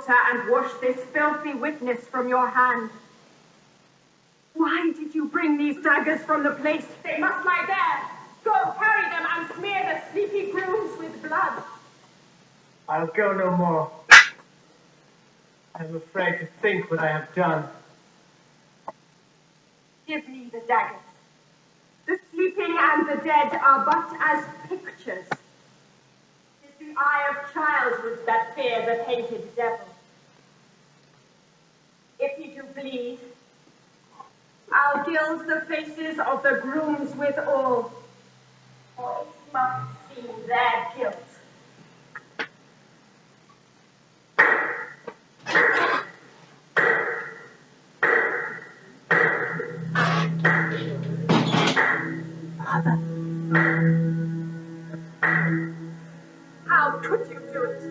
water and wash this filthy witness from your hand. Why did you bring these daggers from the place? They must lie there. Go, carry them and smear the sleepy grooms with blood. I'll go no more. I'm afraid to think what I have done. Give me the daggers. The sleeping and the dead are but as pictures. It's the eye of childhood that fear the painted devil. If he do bleed, I'll gild the faces of the grooms with all, for it must seem their guilt. Father. How could you do it?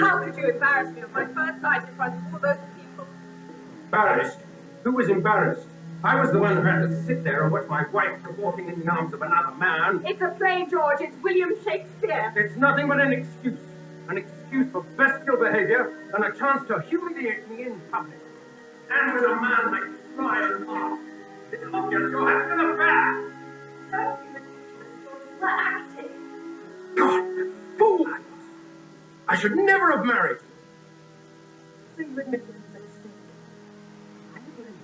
How could you embarrass me on my first night in front of all those people? Embarrassed? Who was embarrassed? I was the one who had to sit there and watch my wife cavorting in the arms of another man. It's a play, George. It's William Shakespeare. It's nothing but an excuse. An excuse for bestial behavior and a chance to humiliate me in public. And with a man like Fry and Mark. It's obvious you're having an affair. Don't you were acting. God, fool I was. I should never have married. So you admit it was a mistake. I agree.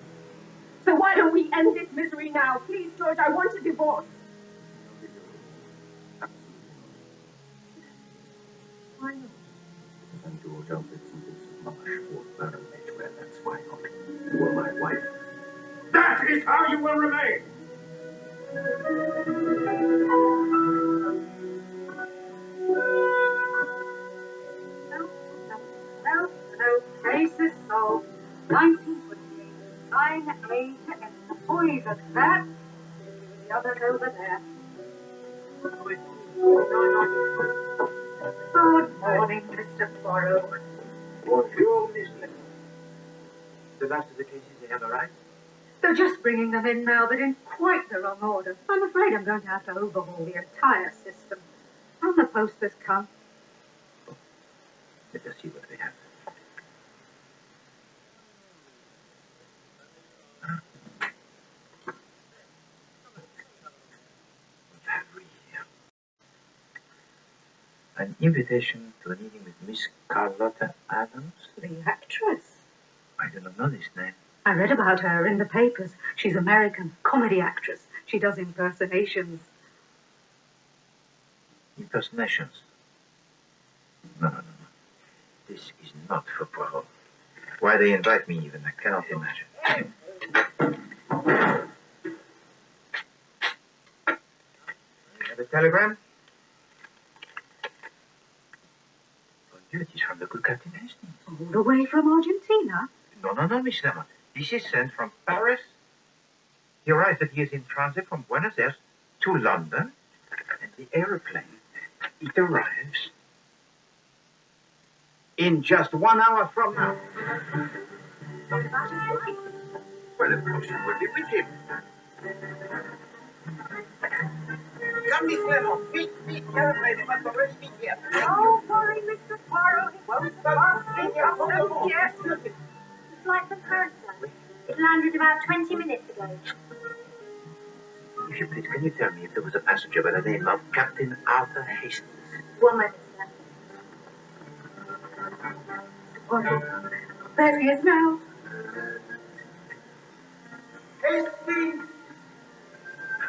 So why don't we end this misery now? Please, George, I want a divorce. Why not? And George, I'll live some bits of marsh or burn anywhere. That's why not. You are my wife. That is how you will remain. No, case is solved. 1928, 9A to N. POIROT that. The others over there. Good morning, Mr. Poirot. Bonjour, Miss Lemon. The last of the cases, they have arrived? They're just bringing them in now, but in quite the wrong order. I'm afraid I'm going to have to overhaul the entire system. And the post has come. Let us see what we have. What have we here? An invitation to a meeting with Miss Carlotta Adams? The actress. I do not know this name. I read about her in the papers. She's American, comedy actress. She does impersonations. Impersonations? No. This is not for Poirot. Why they invite me even, I cannot imagine. You have a telegram? Oh, it is from the good Captain Hastings. All the way from Argentina? No, Miss Lemon. This is sent from Paris. He writes that he is in transit from Buenos Aires to London, and the aeroplane, it arrives in just 1 hour from now. Well, of course you will be with him. Come, Miss Lemon. Speak, the aeroplane. It must already be here. Don't worry, Mr. Poirot. It won't stop. Yes. Flight from Paris, sir. It landed about 20 minutes ago. If you please, can you tell me if there was a passenger by the name of Captain Arthur Hastings? 1 moment, sir. Oh, there he is now. Hastings!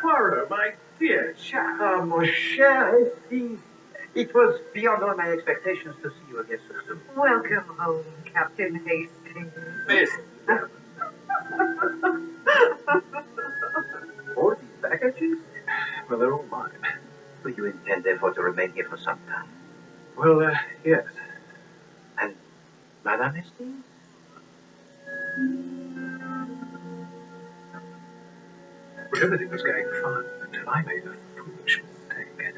Poirot, my dear chap. Ah, mon cher Hastings. It was beyond all my expectations to see you again so soon. Welcome home, Captain Hastings. Miss. All these baggages? Well, they're all mine. Will you intend, therefore, to remain here for some time? Well, yes. And Madame Hastings? Well, everything was going fine until I made a foolish mistake.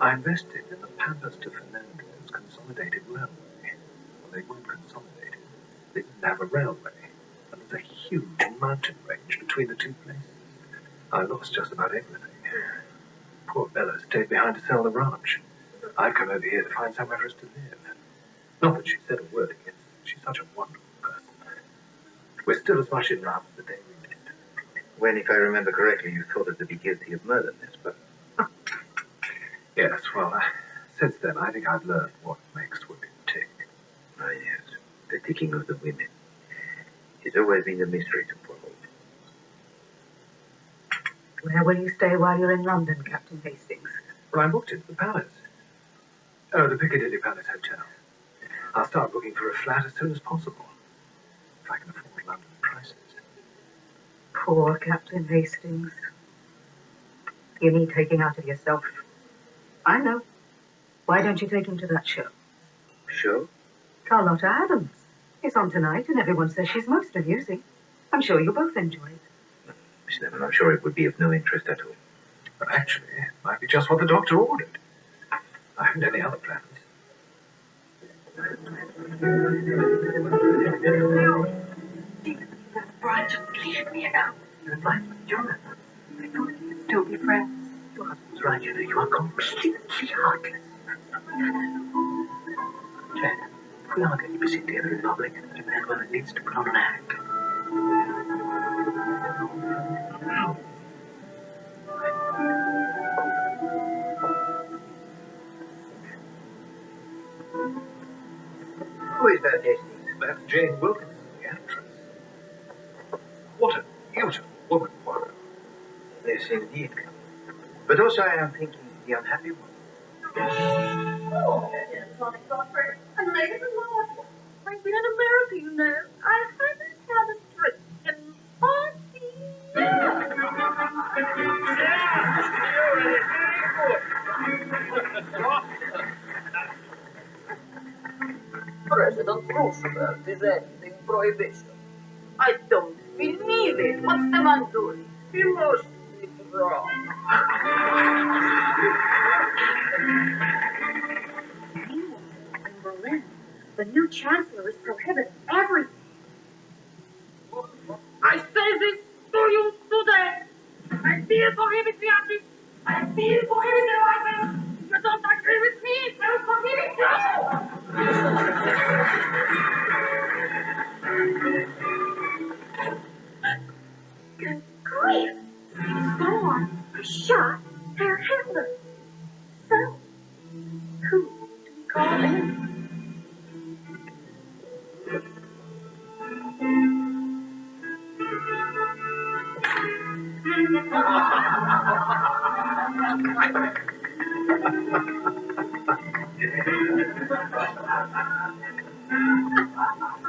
I invested in the Pampas to Fernandez Consolidated Railway. Well, they weren't consolidated. They didn't have a railway. And there's a huge mountain range between the two places. I lost just about everything. Poor Bella stayed behind to sell the ranch. I've come over here to find somewhere for us to live. Not that she said a word against such a wonderful person. We're still as much in love as the day we met. When, if I remember correctly, you thought her to be guilty of murder, Miss, but... Yes, well, since then, I think I've learned what makes women tick. Ah, yes. The ticking of the women. It's always been a mystery to Poirot. Where will you stay while you're in London, Captain Hastings? Well, I'm booked into the Palace. Oh, the Piccadilly Palace Hotel. I'll start looking for a flat as soon as possible, if I can afford London prices. Poor Captain Hastings. You need taking out of yourself. I know. Why don't you take him to that show? Show? Carlotta Adams. It's on tonight, and everyone says she's most amusing. I'm sure you'll both enjoy it. Miss Neville, I'm sure it would be of no interest at all. But actually, it might be just what the doctor ordered. I haven't any other plans. Brian, just leave me alone. You're in life with Jonathan. I thought we could still be friends. Your husband's right, you know. You are completely heartless. Jen, if we are going to be seen together in public, you may as well at least put on an act. Who is that, Hastings? That's Jane Wilkinson, the actress. What a beautiful woman, Poirot. Yes, indeed. But also I am thinking the unhappy one. Oh, and ladies and lords, I've been in America, you know. I haven't had a drink in 40 years. President Roosevelt is ending prohibition. I don't believe it. What's the man doing? He must be drunk. In Berlin, the new chancellor is prohibiting everything. I say this to you today. I feel prohibited. I feel prohibited like this. You don't agree with me, I will prohibit you. Good grief! Storm shot Herr Hitler. So, who do we call in?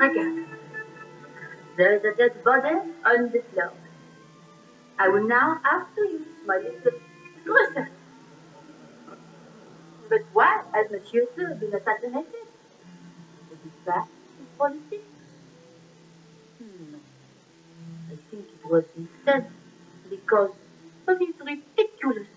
Agatha, there is a dead body on the floor. I will now have to use my little gristle. But why has Monsieur Sir been assassinated? Is it back in politics? No. I think it was instead because of his ridiculous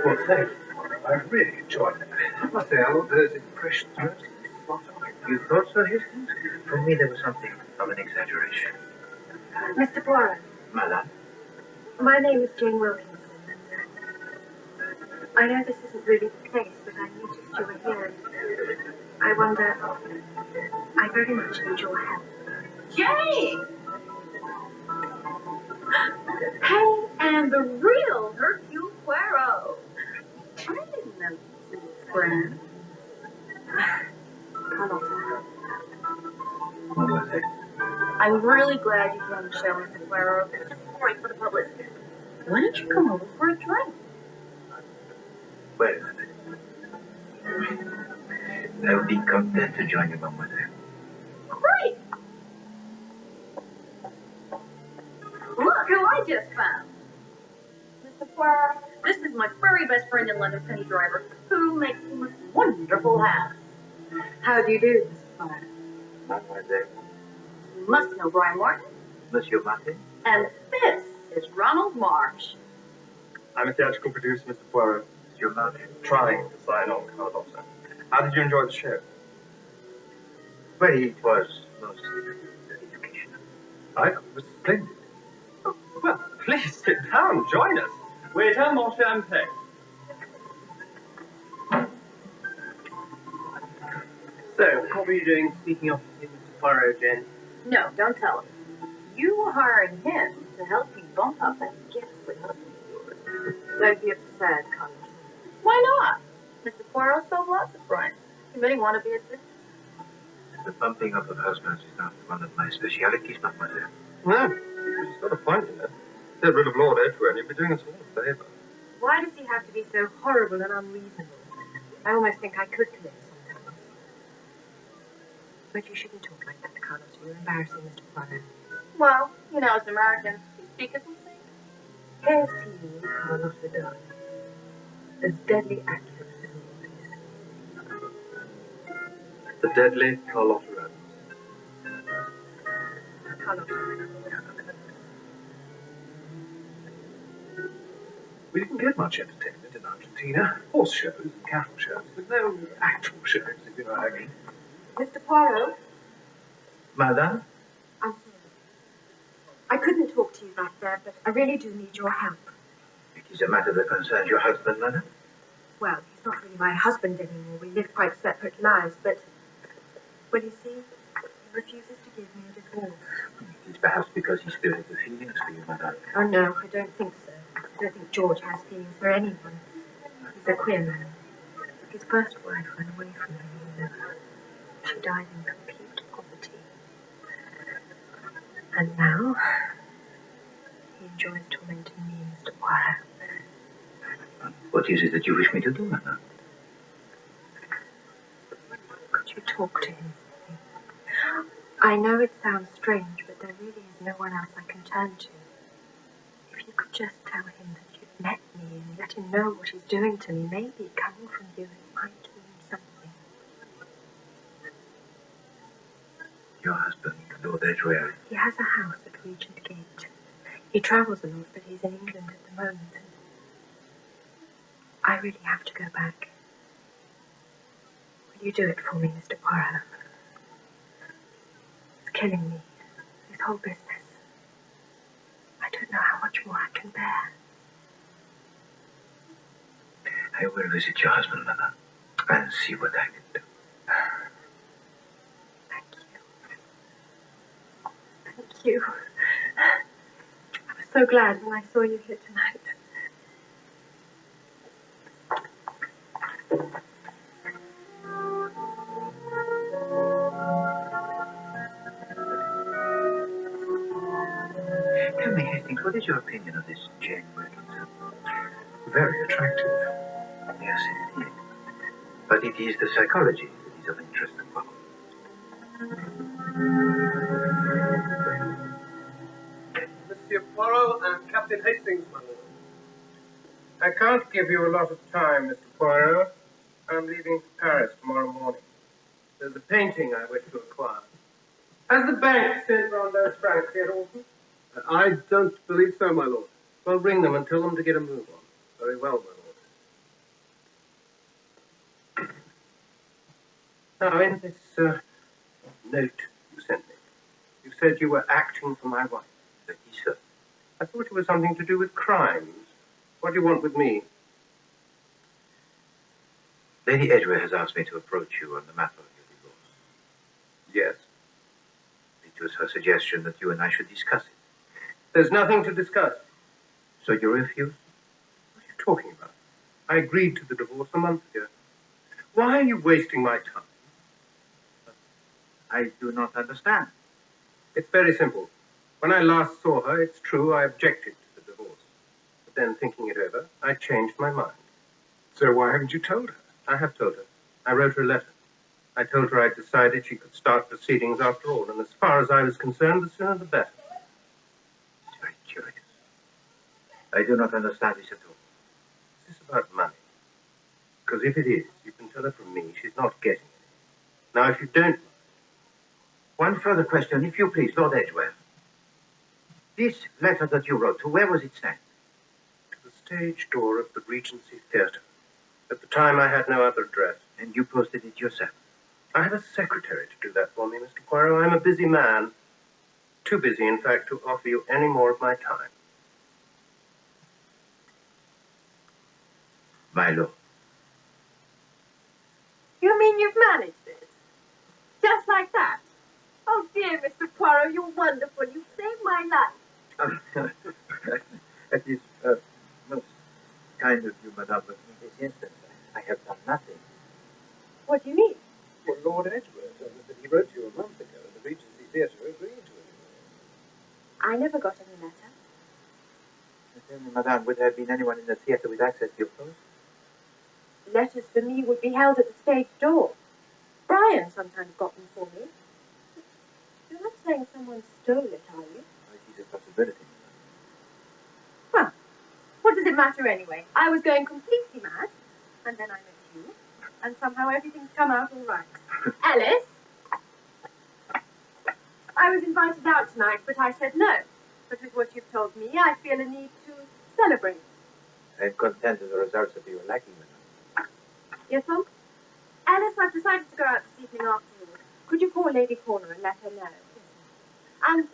Well, thank you. I really enjoyed it. I must say, all those impressions were absolutely spot on. You thought so, Hastings? For me, there was something of an exaggeration. Mr. Poirot, Madame? my name is Jane Wilkinson. I know this isn't really the place, but I noticed you were here. I wonder... I very much need your help. Jane! Hey, and the real Hercule Poirot. I didn't know this was friend. Carlotta. What was it? I'm really glad you came to show Mr. Poirot. It's great for the publicity. Why don't you come over for a drink? Where is it? I would be content to join you, mademoiselle. Great! Look who I just found. Mr. Poirot, this is my very best friend in London, Penny Driver, who makes the most wonderful hats. How do you do, Mr. Poirot? Mademoiselle. You must know Brian Martin. Monsieur Martin. And this is Ronald Marsh. I'm a theatrical producer, Mr. Poirot. Monsieur Martin. Trying to sign on Carlotta. How did you enjoy the show? Well, it was mostly educational. I thought it was splendid. Oh, well, please sit down. Join us. Waiter, more champagne. So, what were you doing speaking of Mr. Poirot, Jen? No, don't tell him. You were hiring him to help you bump up that ghastly husband of yours. Don't be absurd, Carlos. Why not? Mr. Poirot sold lots of friends. You really want to be a sister? The bumping up of husbands is not one of my specialities, mademoiselle. No, she's got a point in it. Get rid of Lord Edgware and you'd be doing us all a favour. Why does he have to be so horrible and unreasonable? I almost think I could commit sometimes. But you shouldn't talk like that, Carlos. You're embarrassing Mr. Poirot. Well, you know, as Americans, we speak as we think. Hair seeing Carlos Vidal. As deadly accurate as always. The deadly Carlotta Adams. Carlos. We didn't get much entertainment in Argentina. Horse shows and cattle shows, but no actual shows, if you know what I mean. Mr. Poirot? Madame? I'm sorry. I couldn't talk to you back there, but I really do need your help. It is a matter that concerns your husband, madame? Well, he's not really my husband anymore. We live quite separate lives, but... Well, you see, he refuses to give me a divorce. It is perhaps because he still has the feelings for you, madame. Oh, no, I don't think so. I don't think George has feelings for anyone. He's a queer man. His first wife ran away from him, you know. She died in complete poverty. And now, he enjoys tormenting me, Mr. Poirot. What is it that you wish me to do, madame? Could you talk to him for me? I know it sounds strange, but there really is no one else I can turn to. If you could just tell him that you've met me and let him know what he's doing to me, maybe coming from you, it might do him something. Your husband, Lord Edgware. He has a house at Regent Gate. He travels a lot, but he's in England at the moment. And I really have to go back. Will you do it for me, Mr. Poirot? It's killing me, this whole business. I don't know how much more I can bear. I will visit your husband, madame, and see what I can do. Thank you. Thank you. I was so glad when I saw you here tonight. Tell me, Hastings, what is your opinion of this Jane Wilkinson? Very attractive. Yes, indeed. But it is the psychology that is of interest as well. Monsieur Poirot and Captain Hastings, my lord. I can't give you a lot of time, Mr. Poirot. I'm leaving for Paris tomorrow morning. There's a painting I wish to acquire. Has the bank sent round those francs yet, Alton? I don't believe so, my lord. Well, ring them and tell them to get a move on. Very well, my lord. Now, in this note you sent me, you said you were acting for my wife. Yes, sir. I thought it was something to do with crimes. What do you want with me? Lady Edgware has asked me to approach you on the matter of your divorce. Yes. It was her suggestion that you and I should discuss it. There's nothing to discuss. So you refuse? What are you talking about? I agreed to the divorce a month ago. Why are you wasting my time? I do not understand. It's very simple. When I last saw her, it's true I objected to the divorce. But then, thinking it over, I changed my mind. So why haven't you told her? I have told her. I wrote her a letter. I told her I'd decided she could start proceedings after all, and as far as I was concerned, the sooner the better. It's very curious. I do not understand this at all. Is this about money? Because if it is, you can tell her from me she's not getting it. Now, if you don't... One further question, if you please, Lord Edgware. This letter that you wrote, to where was it sent? To the stage door of the Regency Theatre. At the time, I had no other address. And you posted it yourself? I have a secretary to do that for me, Mr. Poirot. I'm a busy man. Too busy, in fact, to offer you any more of my time. My lord. You mean you've managed this? Just like that? Oh, dear, Mr. Poirot, you're wonderful. You saved my life. That is most kind of you, madame, but in this instance, I have done nothing. What do you mean? Well, Lord Edgeworth told us that he wrote to you a month ago, and the Regency Theatre agreed to it. I never got any letter. Tell me, madame, would there have been anyone in the theatre with access to your post? Letters for me would be held at the stage door. Brian sometimes got them for me. You're not saying someone stole it, are you? It is a possibility, madame. Well, what does it matter anyway? I was going completely mad, and then I met you, and somehow everything's come out all right. Alice? I was invited out tonight, but I said no. But with what you've told me, I feel a need to celebrate. I am content with the results of your liking, madame. Yes, Mum? Alice, I've decided to go out this evening afternoon. Could you call Lady Corner and let her know? And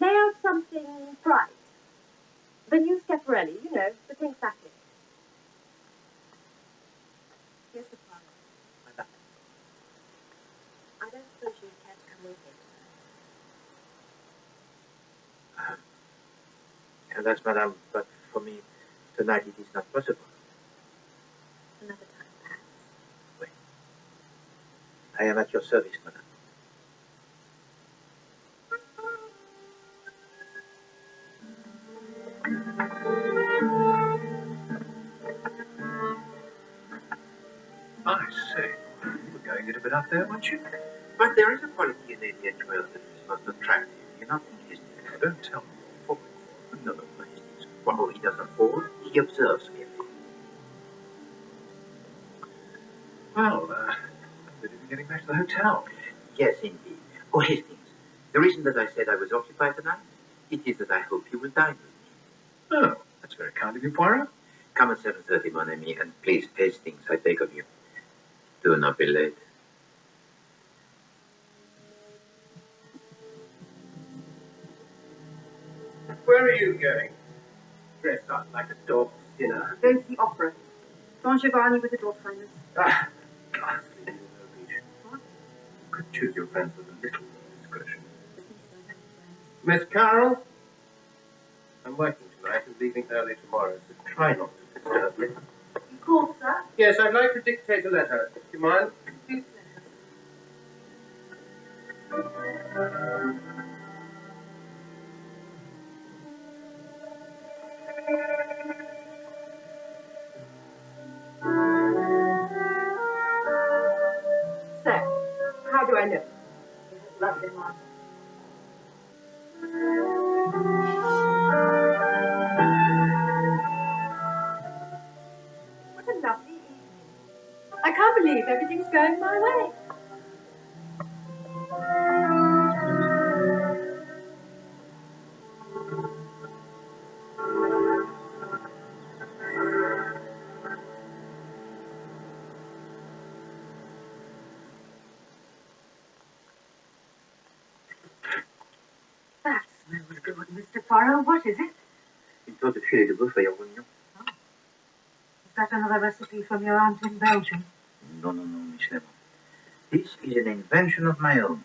lay out something bright. The new Schiaparelli, you know, the pink satin. Yes, Mr. Poirot. Madame. I don't suppose you'd care to come with me tonight. Alas, madame, but for me, tonight it is not possible. Another time, perhaps. Wait. I am at your service, madame. I say, you were going it a bit up there, weren't you? But there is a quality in Lady Edgeworth that is most attractive. You're not in Hastings. Don't tell me you're falling. No, no, Hastings. Well, he doesn't fall, he observes carefully. Well, we're getting back to the hotel. Yes, indeed. Oh, Hastings, the reason that I said I was occupied tonight, it is that I hope you will dine with me. Oh, that's very kind of you, Poirot. Come at 7:30, mon ami, and please, Hastings, I beg of you, do not be late. Where are you going? Dressed up like a dog's dinner. Going to the opera. Don Giovanni with the Dauphiness. Ah, ghastly little Norwegian. You could choose your friends with a little discretion. Miss Carroll? I'm working tonight and leaving early tomorrow, so try not to disturb me. You called, sir? Yes, I'd like to dictate a letter. Do you mind? Two So, how do I know? Lovely, Martha. What a lovely evening. I can't believe everything's going my way. That smells good, Mr. Poirot. What is it? Une sorte de filet de bœuf à Yorgonion. Is that another recipe from your aunt in Belgium? No, Miss Lemon. This is an invention of my own.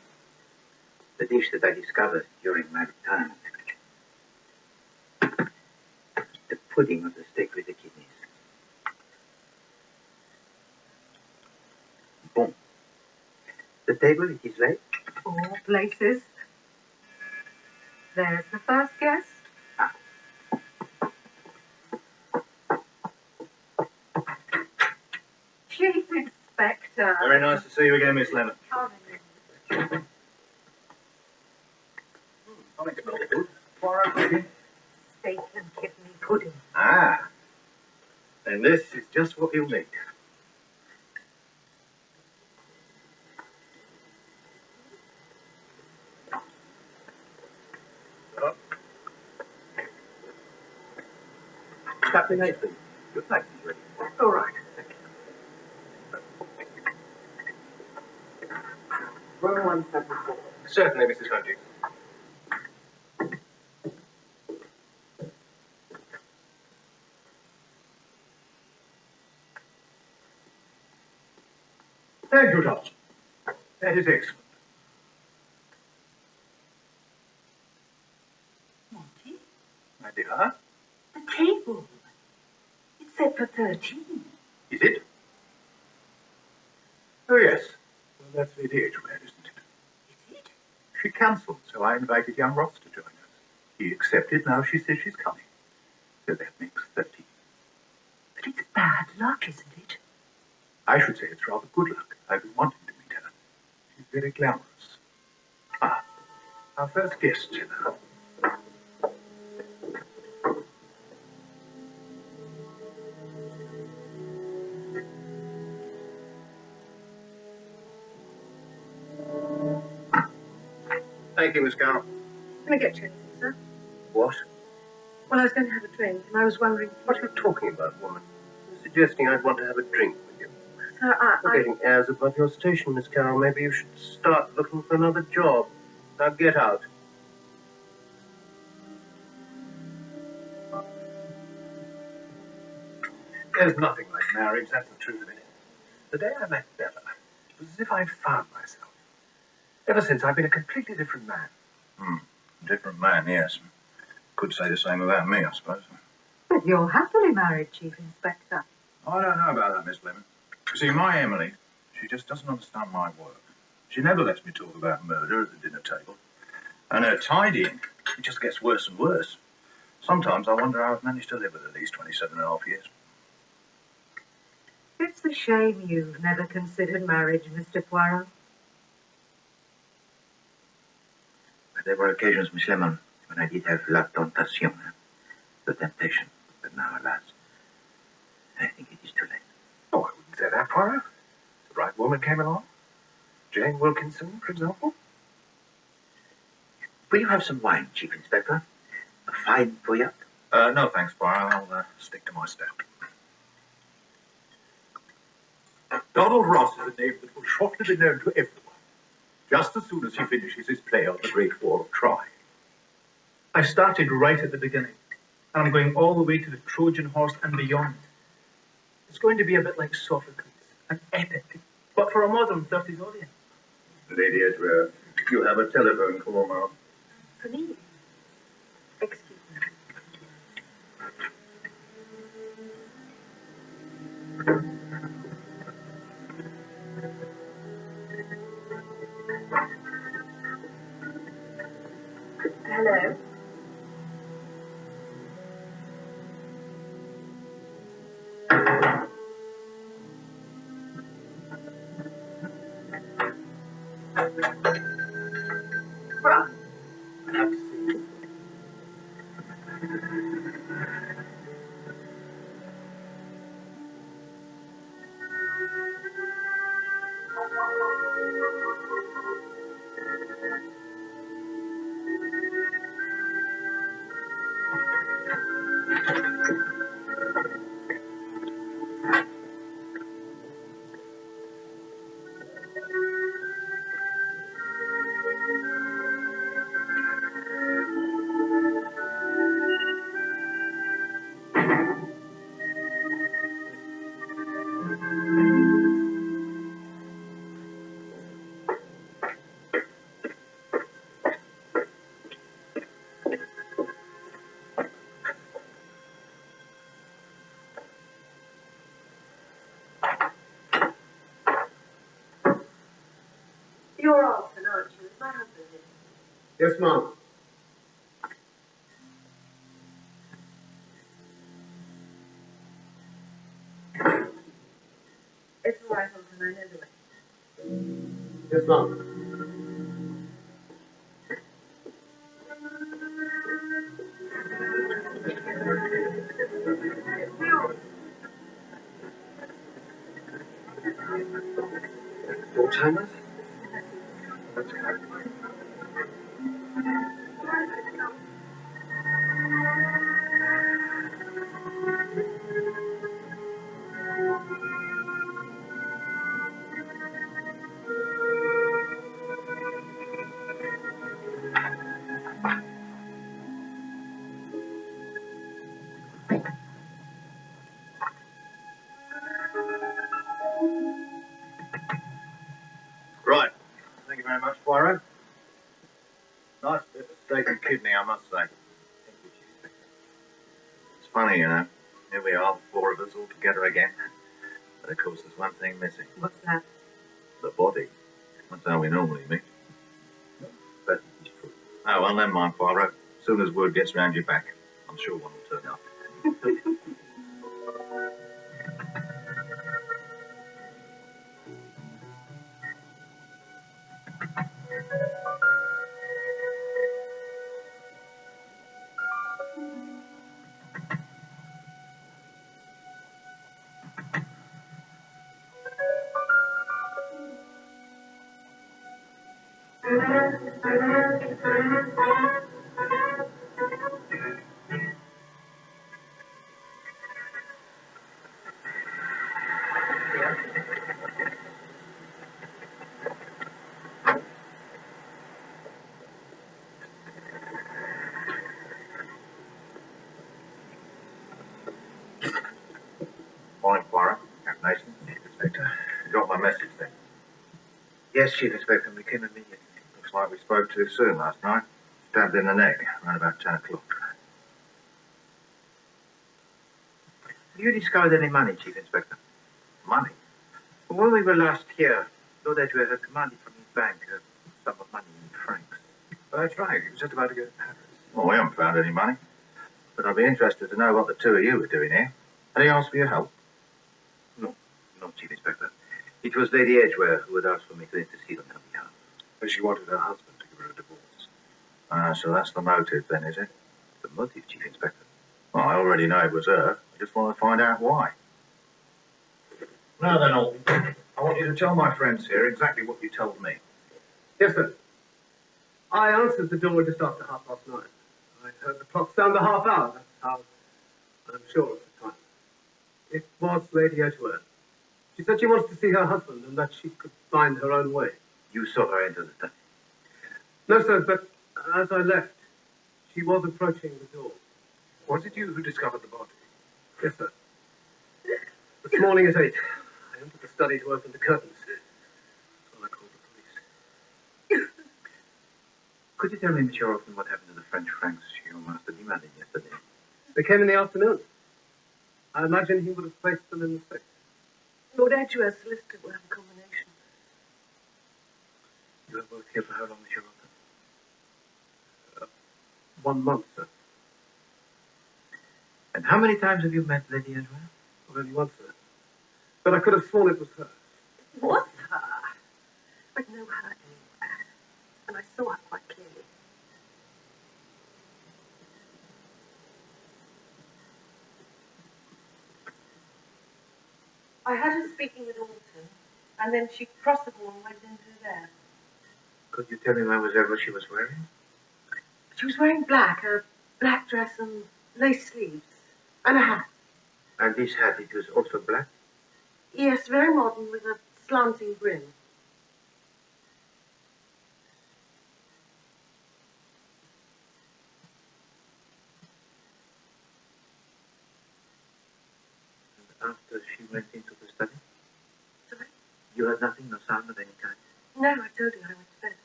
The dish that I discovered during my retirement. The pudding of the steak with the kidneys. Bon. The table, it is laid. 4 places. There's the first guest. Chief Inspector. Very nice to see you again, Miss Lemon. Tonic smells good. Poirot, maybe? Steak and kidney pudding. Ah. And this is just what you'll need. Captain Hastings, your taxi's ready. All right. Room 174. Certainly, Mrs. Hunting. Thank you, Dawson. That is excellent. Monty, My dear, the table. It's set for 13. is it? Oh, yes. Well, that's Lady Edgware, isn't it? Is it? She cancelled, so I invited young Ross to join us. He accepted, now she says she's coming. So that makes 13. But it's bad luck, isn't it? I should say it's rather good luck. I've been wanting to meet her. She's very glamorous. Ah, our first guest, Jenna. Thank you, Miss Carroll. Can I get you anything, sir? What? Well, I was going to have a drink, and I was wondering... What are you talking about, woman? You're suggesting I'd want to have a drink with you. Sir, You're getting airs above your station, Miss Carroll. Maybe you should start looking for another job. Now get out. There's nothing like marriage, that's the truth of it. The day I met Bella, it was as if I'd found myself. Ever since, I've been a completely different man. Different man, yes. Could say the same about me, I suppose. But you're happily married, Chief Inspector. I don't know about that, Miss Lemon. You see, my Emily, she just doesn't understand my work. She never lets me talk about murder at the dinner table. And her tidying, it just gets worse and worse. Sometimes I wonder how I've managed to live with her these 27 and a half years. It's a shame you've never considered marriage, Mr. Poirot. There were occasions, Miss Lemon, when I did have la tentation, the temptation. But now, alas, I think it is too late. Oh, I wouldn't say that, Poirot. The right woman came along. Jane Wilkinson, for example. Will you have some wine, Chief Inspector? A fine POIROT? No, thanks, Poirot. I'll stick to my stout. Donald Ross is a name that will shortly be known to everyone, just as soon as he finishes his play on the Great War of Troy. I started right at the beginning, and I'm going all the way to the Trojan horse and beyond. It's going to be a bit like Sophocles, an epic, but for a modern 30s audience. Lady Edgware, you have a telephone call now. For me? Excuse me. Hello? Well, I have to say, you're Alton, aren't you? Is my husband here? Yes, ma'am. It's all right, Alton, I know the way. Yes, ma'am. Your timers? very much, Poirot. Nice bit of steak and kidney, I must say. It's funny, you know. Here we are, the four of us all together again. But of course, there's one thing missing. What's that? The body. That's how we normally meet. But it's true. Oh, well, never mind, Poirot. As soon as word gets round your back, I'm sure one will turn up. Morning, Poirot. Captain Hastings, Chief Inspector. You got my message then? Yes, Chief Inspector. We came immediately. Looks like we spoke too soon last night. Stabbed in the neck around about 10 o'clock. Have you discovered any money, Chief Inspector? Money? Well, when we were last here, Lord Edgware had commanded from his bank a sum of money in francs. That's right. He was just about to go to Paris. Well, we haven't found any money. But I'd be interested to know what the two of you were doing here. Had he asked for your help? No, Chief Inspector. It was Lady Edgware who had asked for me to intercede on her behalf. But she wanted her husband to give her a divorce. So that's the motive then, is it? The motive, Chief Inspector? Well, I already know it was her. I just want to find out why. Now then, Alton, I want you to tell my friends here exactly what you told me. Yes, sir. I answered the door just after 9:30. I heard the clock sound the half hour. That's how I'm sure at the time. It was Lady Edgware. She said she wanted to see her husband and that she could find her own way. You saw her enter the study? No, sir, but as I left, she was approaching the door. Was it you who discovered the body? Yes, sir. This morning at 8, I entered the study to open the curtains. So I called the police. Could you tell me, Monsieur Alton, what happened to the French francs your master demanded yesterday? They came in the afternoon. I imagine he would have placed them in the safe. Lord Edgware's solicitor will have a combination. You have worked here for how long, Monsieur Alton? 1 month, sir. And how many times have you met Lady Edgware? Only once, sir. But I could have sworn it was her. It was her. I'd know her anywhere. And I saw her quite clearly. I had her speaking with Alton, and then she crossed the hall and went into there. Could you tell me, mademoiselle, what she was wearing? She was wearing black, a black dress and lace sleeves, and a hat. And this hat, it was also black? Yes, very modern, with a slanting brim. And after she went into the study? Sorry? You heard nothing, no sound of any kind? No, I told you I went to bed.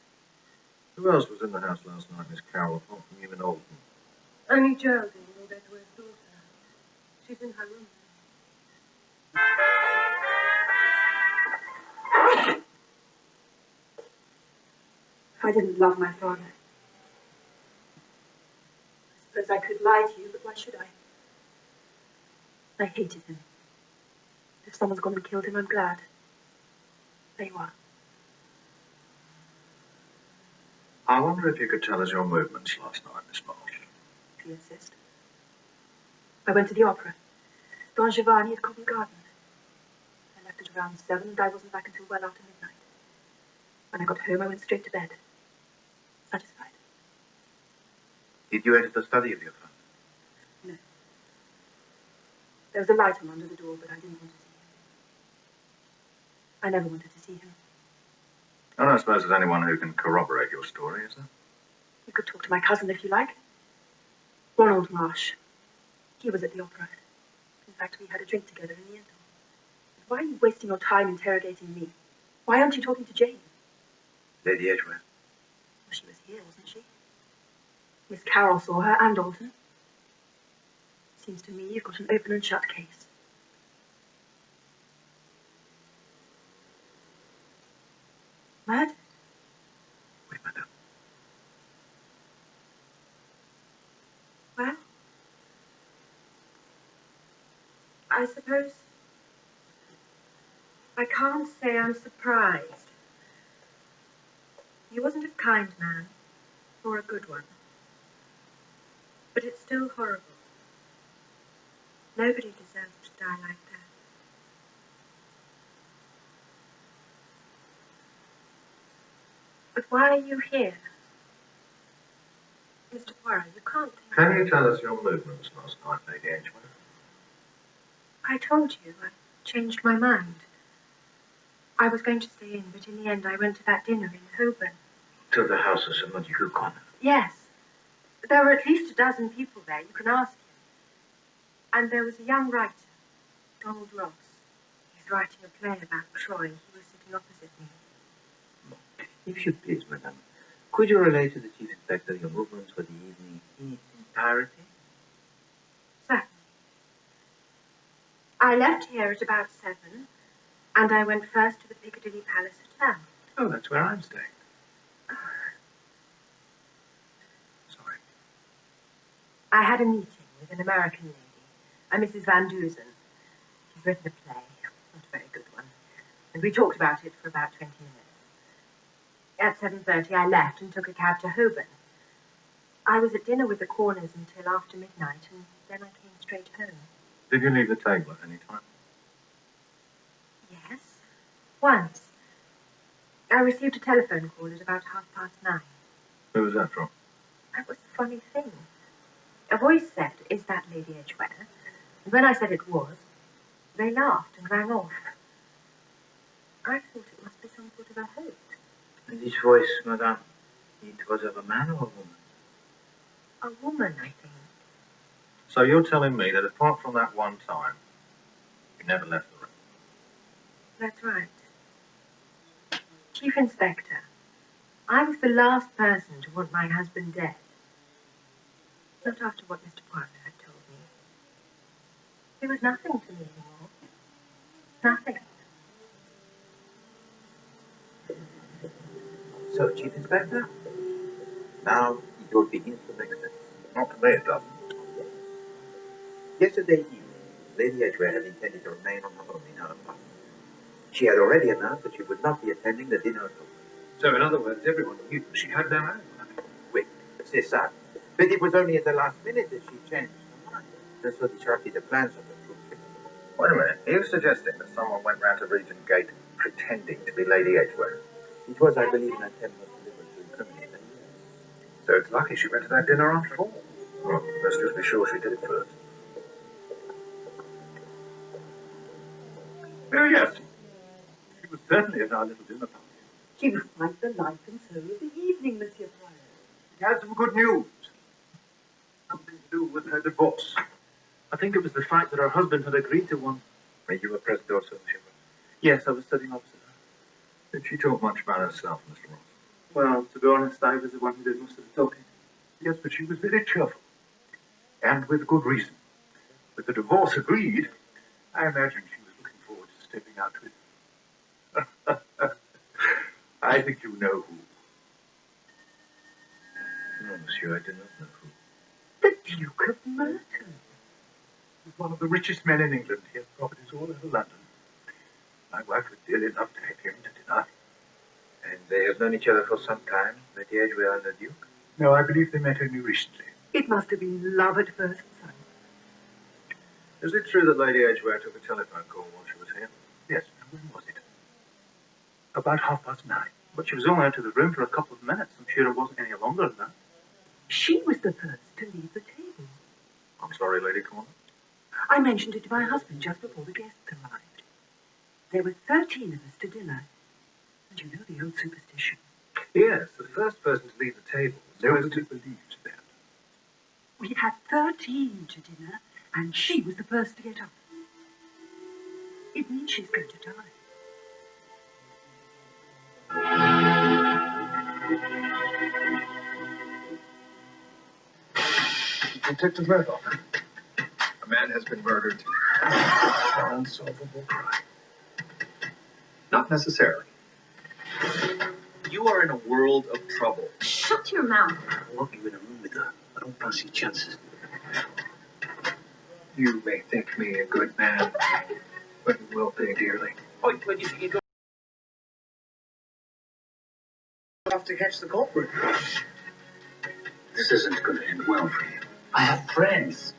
Who else was in the house last night, Miss Carroll, apart from you and Alton? Only Geraldine, Lord Edgware's daughter. She's in her room. I didn't love my father. I suppose I could lie to you, but why should I? I hated him. If someone's gone and killed him, I'm glad. There you are. I wonder if you could tell us your movements last night, Miss Marsh. If you insist. I went to the opera. Don Giovanni at Covent Garden. I left at around 7 and I wasn't back until well after midnight. When I got home, I went straight to bed. Satisfied. Did you enter the study of your father? No. There was a light on under the door, but I didn't want to see him. I never wanted to see him. I don't suppose there's anyone who can corroborate your story, is there? You could talk to my cousin if you like. Ronald Marsh. He was at the opera. In fact, we had a drink together in the end. Why are you wasting your time interrogating me? Why aren't you talking to Jane? Lady Edgware. Well, she was here, wasn't she? Miss Carroll saw her and Alton. Seems to me you've got an open and shut case. Murdered? Oui, madame. Well, I suppose I can't say I'm surprised. He wasn't a kind man, or a good one. But it's still horrible. Nobody deserves to die like that. But why are you here? Mr. Poirot, you can't think... Can you tell us your movements last night, Lady Edgware? I told you, I changed my mind. I was going to stay in, but in the end I went to that dinner in Holborn. To the house of Sir Montague Connor. Yes. There were at least a dozen people there, you can ask him. And there was a young writer, Donald Ross. He's writing a play about Troy. He was sitting opposite me. If you please, madame, could you relate to the Chief Inspector your movements for the evening in its entirety? Certainly. I left here at about 7, and I went first to the Piccadilly Palace Hotel. Oh, that's where I'm staying. Sorry. I had a meeting with an American lady, a Mrs. Van Dusen. She's written a play, not a very good one, and we talked about it for about 20 minutes. At 7:30, I left and took a cab to Holborn. I was at dinner with the Corners until after midnight, and then I came straight home. Did you leave the table at any time? Yes, once. I received a telephone call at about 9:30. Who was that from? That was the funny thing. A voice said, "Is that Lady Edgware?" And when I said it was, they laughed and rang off. I thought it must be some sort of a hoax. This voice, madame, it was of a man or a woman? A woman, I think. So you're telling me that apart from that one time, you never left the room? That's right. Chief Inspector, I was the last person to want my husband dead. Not after what Mr. Poirot had told me. He was nothing to me anymore. Nothing. So, Chief Inspector, now it all begins to make sense. Not to me, it doesn't. Yesterday evening, Lady Edgware had intended to remain on her own in her apartment. She had already announced that she would not be attending the dinner at all. So, in other words, everyone knew she had no own. Oui, c'est ça. But it was only at the last minute that she changed her mind. And so disrupted the plans of the troops. Wait a minute. Are you suggesting that someone went round to Regent Gate pretending to be Lady Edgware? It was, I believe, an attempt not deliberate to incriminate her. So it's lucky she went to that dinner after all. Well, let's just be sure she did it first. Oh, yes. She was certainly at our little dinner party. She was quite the life and soul of the evening, Monsieur Poirot. She had some good news. Something to do with her divorce. I think it was the fact that her husband had agreed to one. And you were present also, Monsieur. Yes, I was sitting opposite her. Did she talk much about herself, Mr. Ross? Well, to be honest, I was the one who did most of the talking. Yes, but she was very cheerful. And with good reason. With the divorce agreed, I imagine she was looking forward to stepping out with... I think you know who. No, Monsieur, I do not know who. The Duke of Merton. He's one of the richest men in England. He has properties all over London. My wife was dearly enough to have him to dinner. And they have known each other for some time, Lady Edgware and the Duke? No, I believe they met only recently. It must have been love at first sight. Is it true that Lady Edgware took a telephone call while she was here? Yes. And when was it? About 9:30. But she was only out of the room for a couple of minutes. I'm sure it wasn't any longer than that. She was the first to leave the table. I'm sorry, Lady Corner. I mentioned it to my husband just before the guests arrived. There were 13 of us to dinner. And you know the old superstition. Yes, the first person to leave the table. Nobody believed that. We had 13 to dinner, and she was the first to get up. It means she's going to die. Detective Murdoch. A man has been murdered. An unsolvable crime. Not necessarily. You are in a world of trouble. Shut your mouth. I'll lock you in a room with her. I don't fancy chances. You may think me a good man, but you will pay dearly. Oh, but you don't have to catch the culprit. This isn't going to end well for you. I have friends.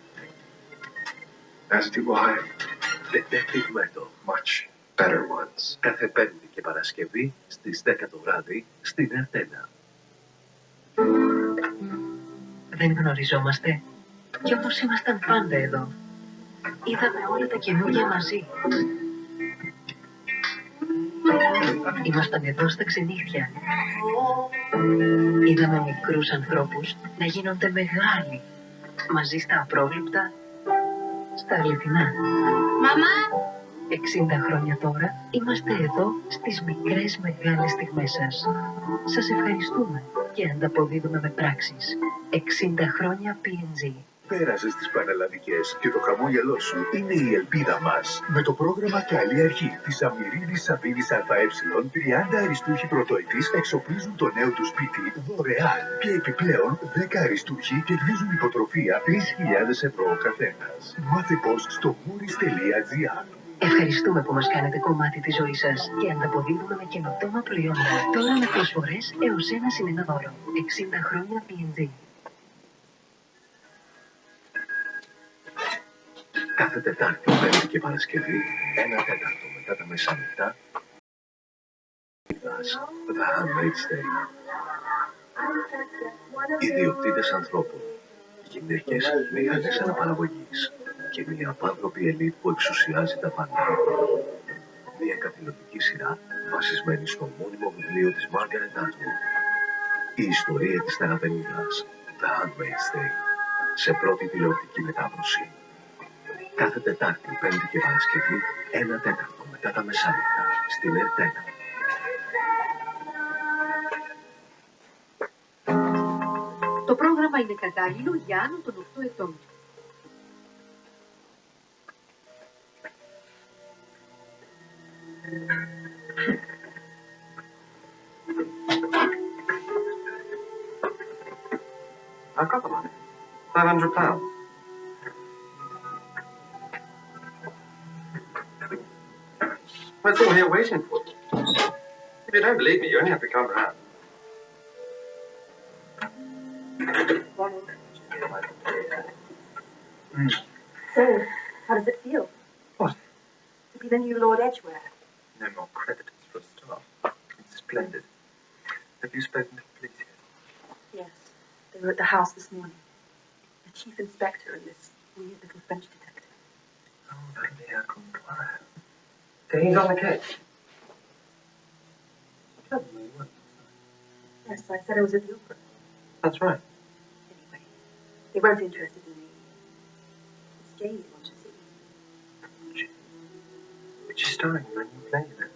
As do I. Detective Murdoch. Much better ones. Κάθε Πέμπτη και Παρασκευή στις 10 το βράδυ στην Αρτένα. Δεν γνωριζόμαστε. Κι όμως ήμασταν πάντα εδώ. Είδαμε όλα τα καινούργια μαζί. Ήμασταν εδώ στα ξενύχια. Είδαμε μικρούς ανθρώπους να γίνονται μεγάλοι. Μαζί στα απρόβλεπτα, στα αληθινά. Μαμά! 60 χρόνια τώρα είμαστε εδώ στις μικρές μεγάλες στιγμές σας. Σας ευχαριστούμε και ανταποδίδουμε με πράξεις. 60 χρόνια PNG. Πέρασες τις πανελλαδικές και το χαμόγελό σου είναι η ελπίδα μας. Με το πρόγραμμα Καλή Αρχή της Αμυρίδης Σαββίδης ΑΕ, 30 αριστούχοι πρωτοετής εξοπλίζουν το νέο του σπίτι δωρεάν και επιπλέον 10 αριστούχοι κερδίζουν υποτροφία 3.000 ευρώ ο καθένας. Μάθε πώς στο mourice.gr. Ευχαριστούμε που μας κάνετε κομμάτι της ζωής σας και ανταποδίδουμε με καινοτόμα προϊόντα. Τώρα με προσφορές έως 1 συν 1 δώρο. 60 χρόνια PNG. Κάθε Τετάρτη, Πέμπτη και Παρασκευή, 1/4 μετά τα μεσάνυχτα, The Handmaid's Tale. Ιδιοκτήτες ανθρώπων, γυναίκες, μηχανές αναπαραγωγής και μια απάνθρωπη ελίτ που εξουσιάζει τα πάντα. Μια καθηλωτική σειρά βασισμένη στο μόνιμο βιβλίο της Margaret Atwood. Η ιστορία της θεραπευτικής, The Handmaid's Tale, σε πρώτη τηλεοπτική μετάδοση. Κάθε Τετάρτη, Πέμπτη και Παρασκευή, 1/4 μετά τα μεσάνυχτα, στην Αρτένα. Το πρόγραμμα είναι κατάλληλο για άνω των 8 ετών. I've got the money. £500. Well, it's all here waiting for you. If you don't believe me, you only have to come round. So, how does it feel? What? To be the new Lord Edgware. No more creditors for a start. It's splendid. Have you spoken to the police yet? Yes, they were at the house this morning. The chief inspector and this weird little French detective. Oh, that'll be our compare. So he's on the case. Tell me what. Yes, I said I was at the opera. That's right. Anyway, they weren't interested in me. It's Jane they want to see. But she's starring in a new play then.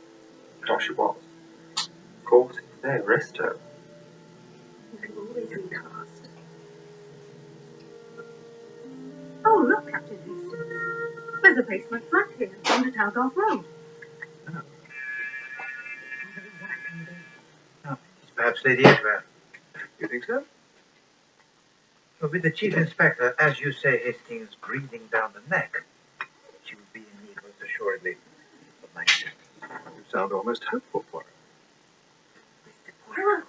Oh, she was. Of course, if they arrest her. You can always recast. Oh, look, Captain Hastings. There's a basement flat here on the Talgoff Road. Oh. That can be. Oh, it's perhaps Lady Edgware. You think so? Well, with the chief inspector, as you say, Hastings, breathing down the neck, she would be in need, most assuredly, of my assistance. You sound almost hopeful for her. Mr. Poirot.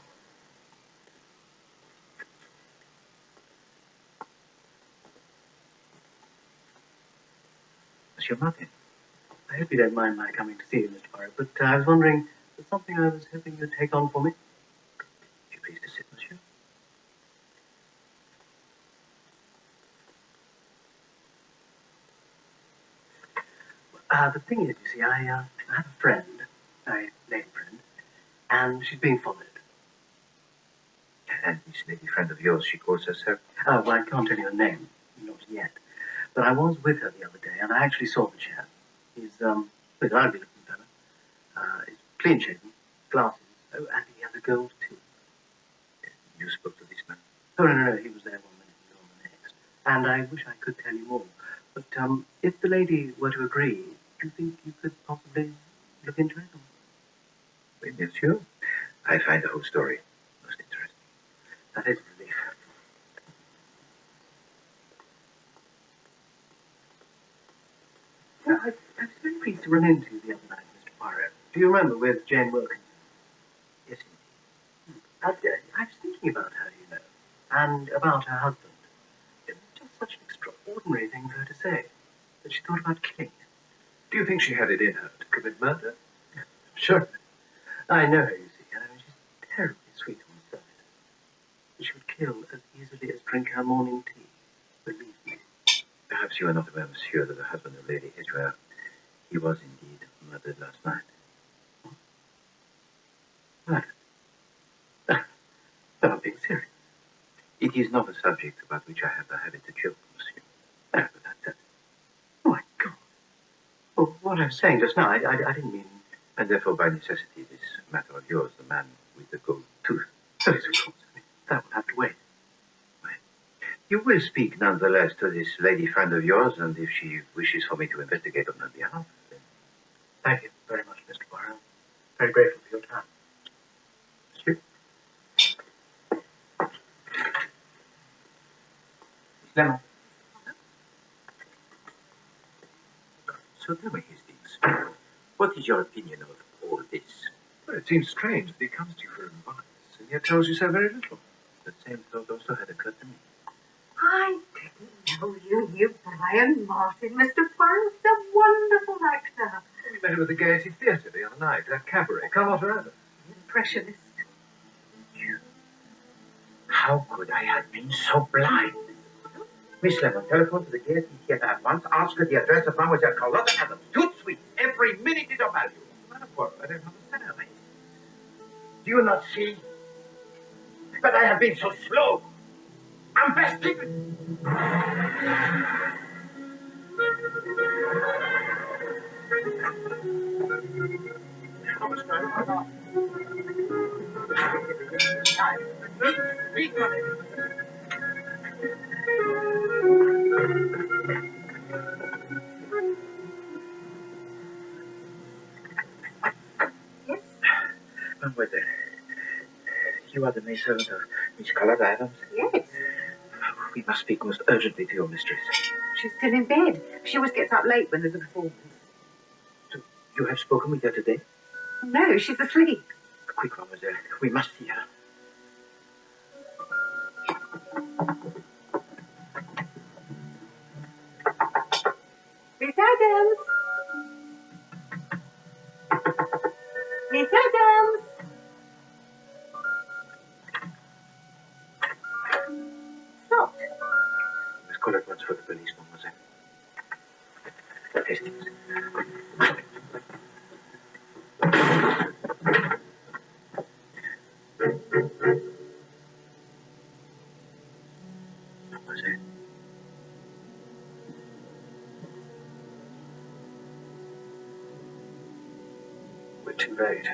Monsieur Martin. I hope you don't mind my coming to see you, Mr. Poirot, but I was wondering, there's something I was hoping you'd take on for me. Would you please to sit, monsieur? The thing is, you see, I have a friend, a lady friend, and she's being followed. And this lady friend of yours, she calls herself... Oh, well, I can't tell you her name, not yet. But I was with her the other day, and I actually saw the chap. He's, a ugly looking fella. He's clean shaven, glasses. Oh, and he has a gold tooth. You spoke to this man? Oh, no, he was there 1 minute and gone the next. and I wish I could tell you more. But if the lady were to agree, do you think you could possibly look into it? Oui, bien sûr. I find the whole story most interesting. That is a relief. Well, I was very pleased to run into you the other night, Mr. Poirot. Do you remember with Jane Wilkins? Yes, indeed. I was thinking about her, you know, and about her husband. It was just such an extraordinary thing for her to say, that she thought about killing him. Do you think she had it in her to commit murder? Sure. I know her, you see, and I mean, she's terribly sweet on the surface. But she would kill as easily as drink her morning tea. Believe me. Perhaps you are not aware, monsieur, that the husband of Lady Edgware, he was indeed murdered last night. What? No, I'm being serious. It is not a subject about which I have the habit to joke, monsieur. No, but that's it. Oh, my God. Well, what I was saying just now, I didn't mean... And therefore, by necessity, this matter of yours, the man with the gold tooth. That is, of course. I mean, that will have to wait. You will speak nonetheless to this lady friend of yours, and if she wishes for me to investigate on her behalf, then... Thank you very much, Mr. Poirot. Very grateful for your time. Monsieur? Miss Lemon. So tell me his things. What is your opinion of all this? Well, it seems strange that he comes to you for advice, and yet tells you so very little. The same thought also had occurred to me. I didn't know you knew Brian Martin, Mr. Poirot's a wonderful actor. We met him at the Gaiety Theatre the other night, that cabaret, Carlotta Adams. Impressionist. You. How could I have been so blind? Miss Lemon, telephone to the Gaiety Theatre at once. Ask her the address of Mademoiselle Carlotta Adams. 2 suites. Every minute is of value. I don't understand. Do you not see? But I have been so slow. I'm bested. How much time have I got? Time. Speak on it. Yes? Mademoiselle, you are the maidservant of Miss Carlotta Adams? Yes. We must speak most urgently to your mistress. She's still in bed. She always gets up late when there's a performance. So, you have spoken with her today? No, she's asleep. Quick, mademoiselle. We must see her. Miss Adams! Miss Adams! Stopped. Let's call at once for the police, mademoiselle. Hastings. Mademoiselle. We're too late.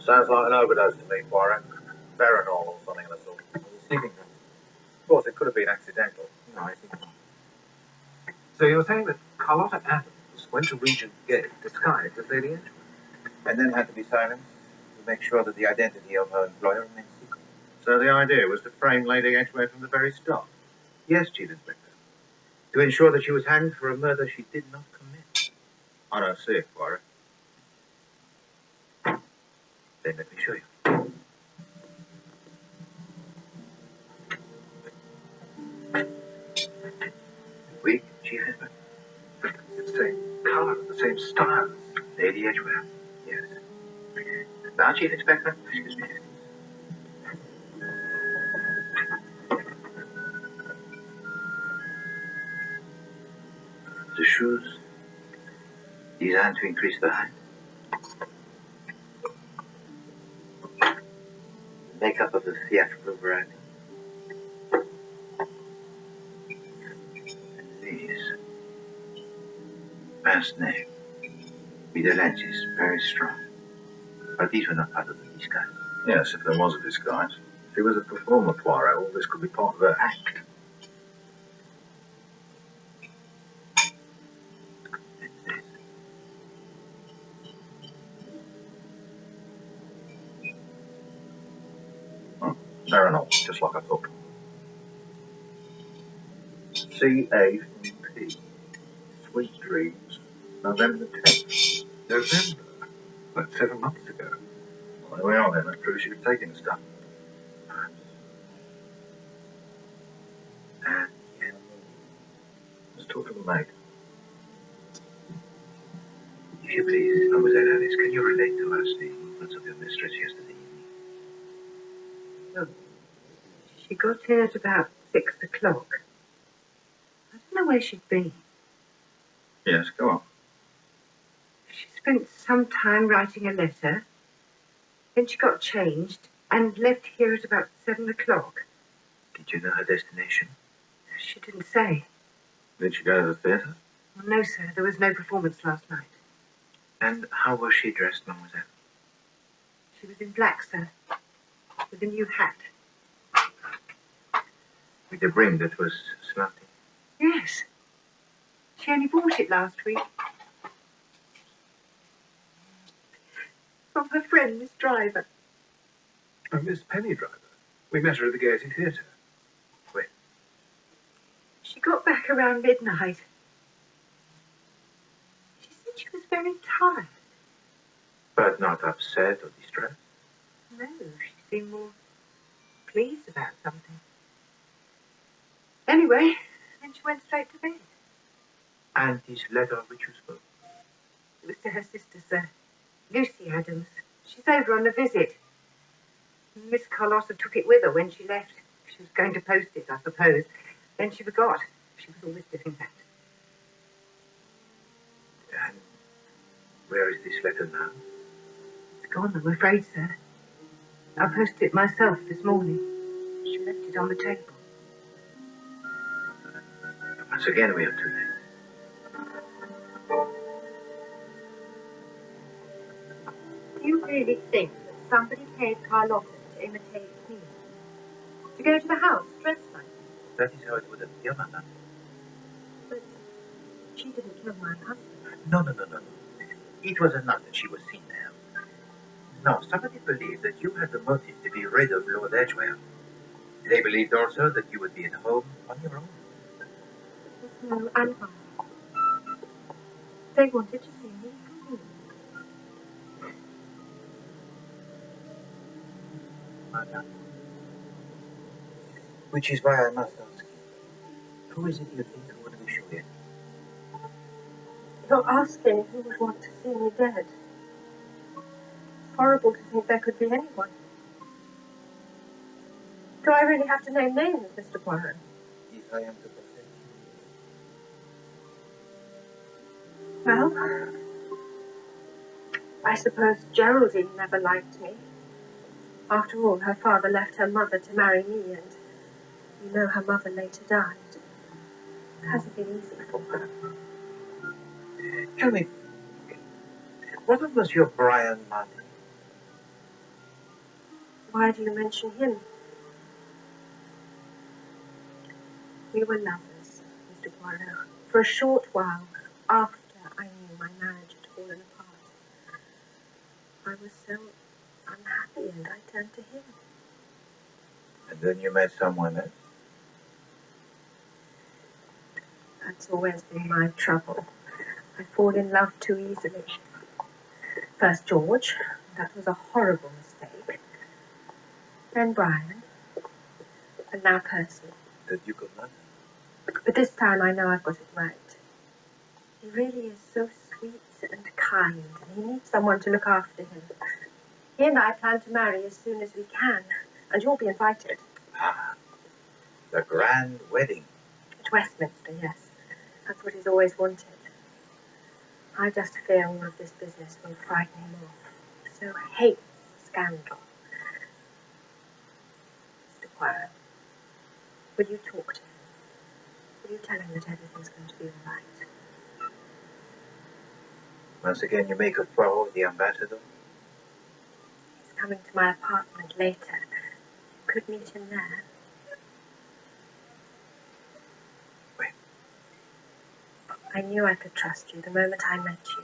Sounds like an overdose to me, Poirot. Veronal or something of the sort. Sleeping. Of course, it could have been accidental. No, I think not. So you're saying that Carlotta Adams went to Regent Gate disguised as Lady Edgware? And then had to be silenced to make sure that the identity of her employer remained secret. So the idea was to frame Lady Edgware from the very start. Yes, Chief Inspector. To ensure that she was hanged for a murder she did not commit. I don't see it, Poirot. Then let me show you. Oui, Chief Inspector. It's the same color, the same style. Lady Edgware. Yes. Now, Chief Inspector. Excuse me. The shoes designed to increase the height. Makeup of the theatrical variety. last name. With the lenses, very strong. But these were not part of the disguise. Yes, if there was a disguise. She was a performer, Poirot. All this could be part of her act. Fair enough, just like I thought. C-A-P. Sweet Dreams. November 10th. November? Like 7 months ago. Well, there we are then. That proves you've taken stuff. And yeah. Let's talk to the maid. If you please, Mademoiselle Alice, can you relate to us the movements of your mistress yesterday evening? Well, she got here at about 6 o'clock. I don't know where she'd been. Yes, go on. She spent some time writing a letter. Then she got changed and left here at about 7 o'clock. Did you know her destination? She didn't say. Did she go to the theatre? Well, no, sir. There was no performance last night. And how was she dressed, Mademoiselle? She was in black, sir, with a new hat. With a brim that was slanting? Yes. She only bought it last week. From her friend, Miss Driver. Oh, Miss Penny Driver. We met her at the Gaiety Theatre. When? She got back around midnight. She said she was very tired. But not upset or distressed? No, she seemed more pleased about something. Anyway, then she went straight to bed. And this letter which you spoke? It was to her sister, sir, Lucy Adams. She's over on a visit. Miss Carlotta took it with her when she left. She was going to post it, I suppose. Then she forgot. She was always doing that. And where is this letter now? It's gone, I'm afraid, sir. I posted it myself this morning. She left it on the table. Once again, we are too late. Do you really think that somebody paid Carlotta to imitate me? To go to the house dressed like me? That is how it would appear, Madame. But she didn't kill my husband. No. It was not that she was seen there. No, somebody believed that you had the motive to be rid of Lord Edgware. They believed also that you would be at home on your own. No, I'm fine. They wanted to see me home. Madame, Which is why I must ask you. who is it you think who would wish you in? You're asking who would want to see me dead. It's horrible to think there could be anyone. Do I really have to name names, Mr. Poirot? If I am to protect you. Well, I suppose Geraldine never liked me. After all, her father left her mother to marry me, and you know her mother later died. It hasn't been easy for her. Tell me, what of Monsieur Brian Martin? Why do you mention him? We were lovers, Mr. Poirot, for a short while after I knew my marriage had fallen apart. I was so unhappy and I turned to him. And then you met someone else? That's always been my trouble. I fall in love too easily. First George, that was a horrible mistake. Then Brian, and now Percy. The Duke of London? But this time I know I've got it right. He really is so sweet and kind, and he needs someone to look after him. He and I plan to marry as soon as we can, and you'll be invited. Ah, the grand wedding. At Westminster, yes. That's what he's always wanted. I just fear all of this business will frighten him off. So hates scandal. Mr. Poirot, will you talk to him? Will you tell him that everything's going to be all right? Once again, you make a Poirot the ambassador? He's coming to my apartment later. Could meet him there. Wait. I knew I could trust you the moment I met you.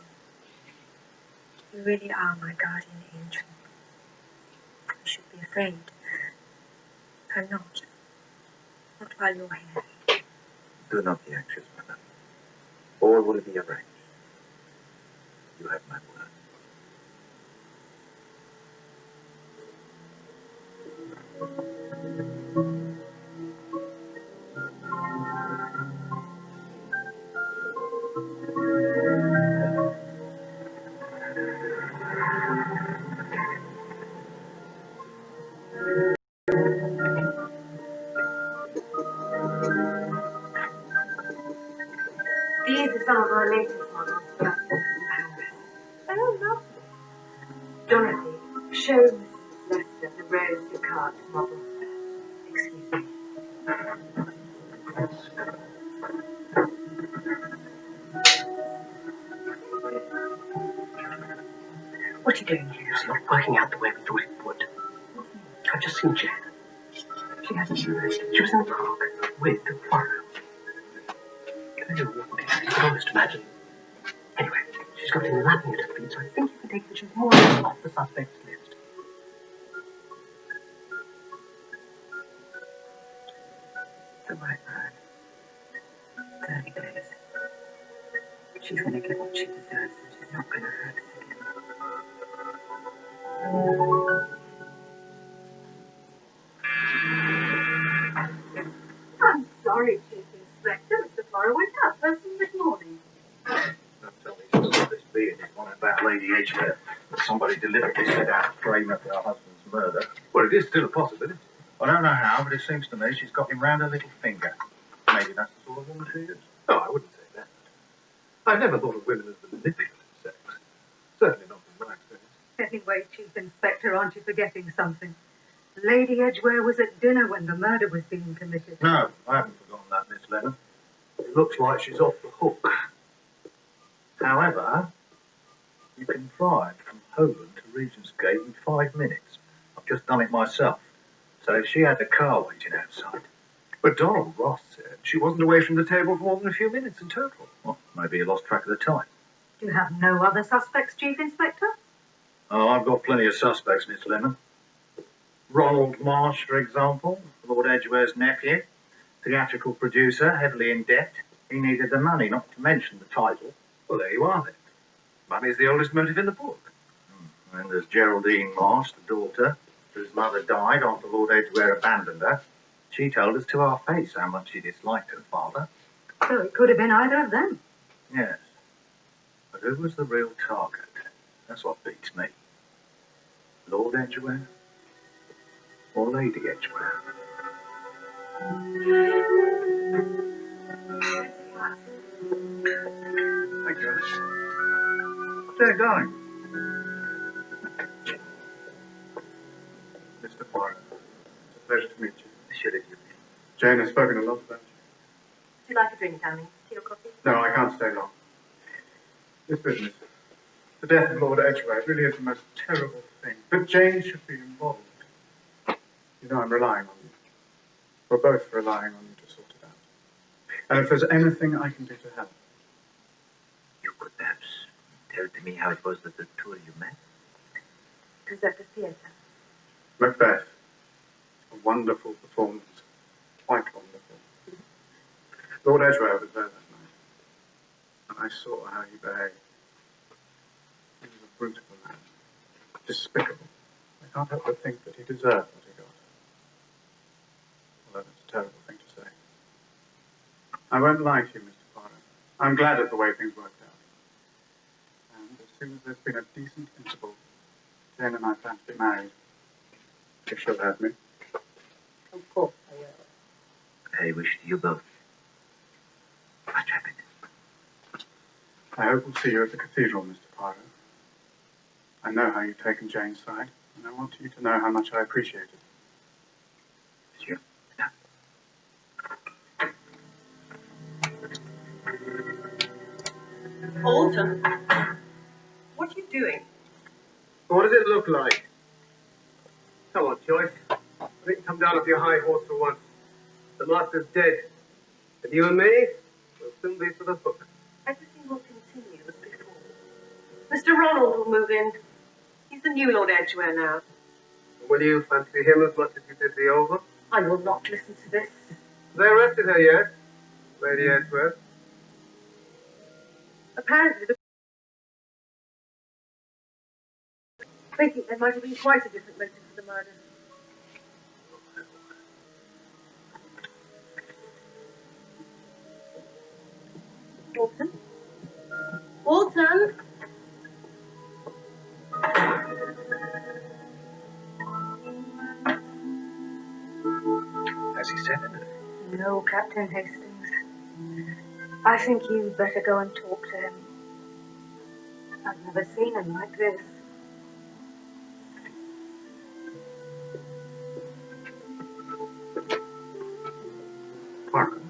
You really are my guardian angel. I should be afraid. I'm not. Not while you're here. Do not be anxious, madam. All will be arranged. You have my word. These are some of our latest models, just in Paris. Oh, lovely. Dorothy, show Mrs. Lester the Rose Descartes model. Excuse me. What are you doing here? It's not working out the way we thought it would. I've just seen Jen. She hasn't been arrested. She was in the park with the Poirot. I don't know what it is. You can almost imagine. Anyway, she's got him laughing at her feet, so I think you can take that she's more or less off the suspects list. The right man. 30 days. She's going to get what she deserves, and she's not going to hurt us again. I'm sorry, Chief Inspector. Mr. Poirot went out first thing this morning. Don't tell me it's this being it's one about Lady Edgware. Somebody deliberately set out to frame up her husband's murder. Well, it is still a possibility. I don't know how, but it seems to me she's got him round her little finger. Maybe that's the sort of woman she is. Oh, I wouldn't say that. I've never thought of women as the manipulative sex. Certainly not in my experience. Anyway, Chief Inspector, aren't you forgetting something? Lady Edgware was at dinner when the murder was being committed. No, I haven't forgotten that, Miss Lennon. It looks like she's off the hook. However, you can drive from Poland to Regent's Gate in 5 minutes. I've just done it myself. So if she had the car waiting outside. But Donald Ross said she wasn't away from the table for more than a few minutes in total. Well, maybe he lost track of the time. Do you have no other suspects, Chief Inspector? Oh, I've got plenty of suspects, Miss Lemon. Ronald Marsh, for example, Lord Edgware's nephew, theatrical producer, heavily in debt. He needed the money, not to mention the title. Well, there you are then. Money's the oldest motive in the book. And there's Geraldine Marsh, the daughter, whose mother died after Lord Edgware abandoned her. She told us to our face how much she disliked her father. So it could have been either of them. Yes. But who was the real target? That's what beats me. Lord Edgware or Lady Edgware? Thank you, Alice. They're going. Mr. Poirot, it's a pleasure to meet you. Monsieur le Duc. Jane has spoken a lot about you. Would you like a drink, darling? Tea or coffee? No, I can't stay long. This business, the death of Lord Edgware, really is the most terrible thing. But Jane should be involved. You know, I'm relying on you. We're both relying on you to sort it out. And if there's anything I can do to help. You could perhaps tell to me how it was that the two of you met? It was at the theatre. Macbeth. A wonderful performance. Quite wonderful. Lord Edgware was there that night. And I saw how he behaved. He was a brutal man. Despicable. I can't help but think that he deserved what he got. Although that's a terrible thing to say. I won't lie to you, Mr. Poirot. I'm glad of the way things worked out. And as soon as there's been a decent interval, Jane and I plan to get married. If she'll have me. Of course I will. I wish you both much happiness. I hope we'll see you at the cathedral, Mr. Poirot. I know how you've taken Jane's side, and I want you to know how much I appreciate it. Monsieur. Alton. What are you doing? What does it look like? Come on, Joyce. I think come down off your high horse for once. The master's dead. And you and me will soon be for the hook. Everything will continue as before. Mr. Ronald will move in. He's the new Lord Edgware now. Will you fancy him as much as you did the old one? I will not listen to this. They arrested her yet, Lady Edgeworth? Apparently, I think there might have been quite a different motive for the murder. Walton? Walton? Has he said anything? No, Captain Hastings. I think you'd better go and talk to him. I've never seen him like this. Poirot.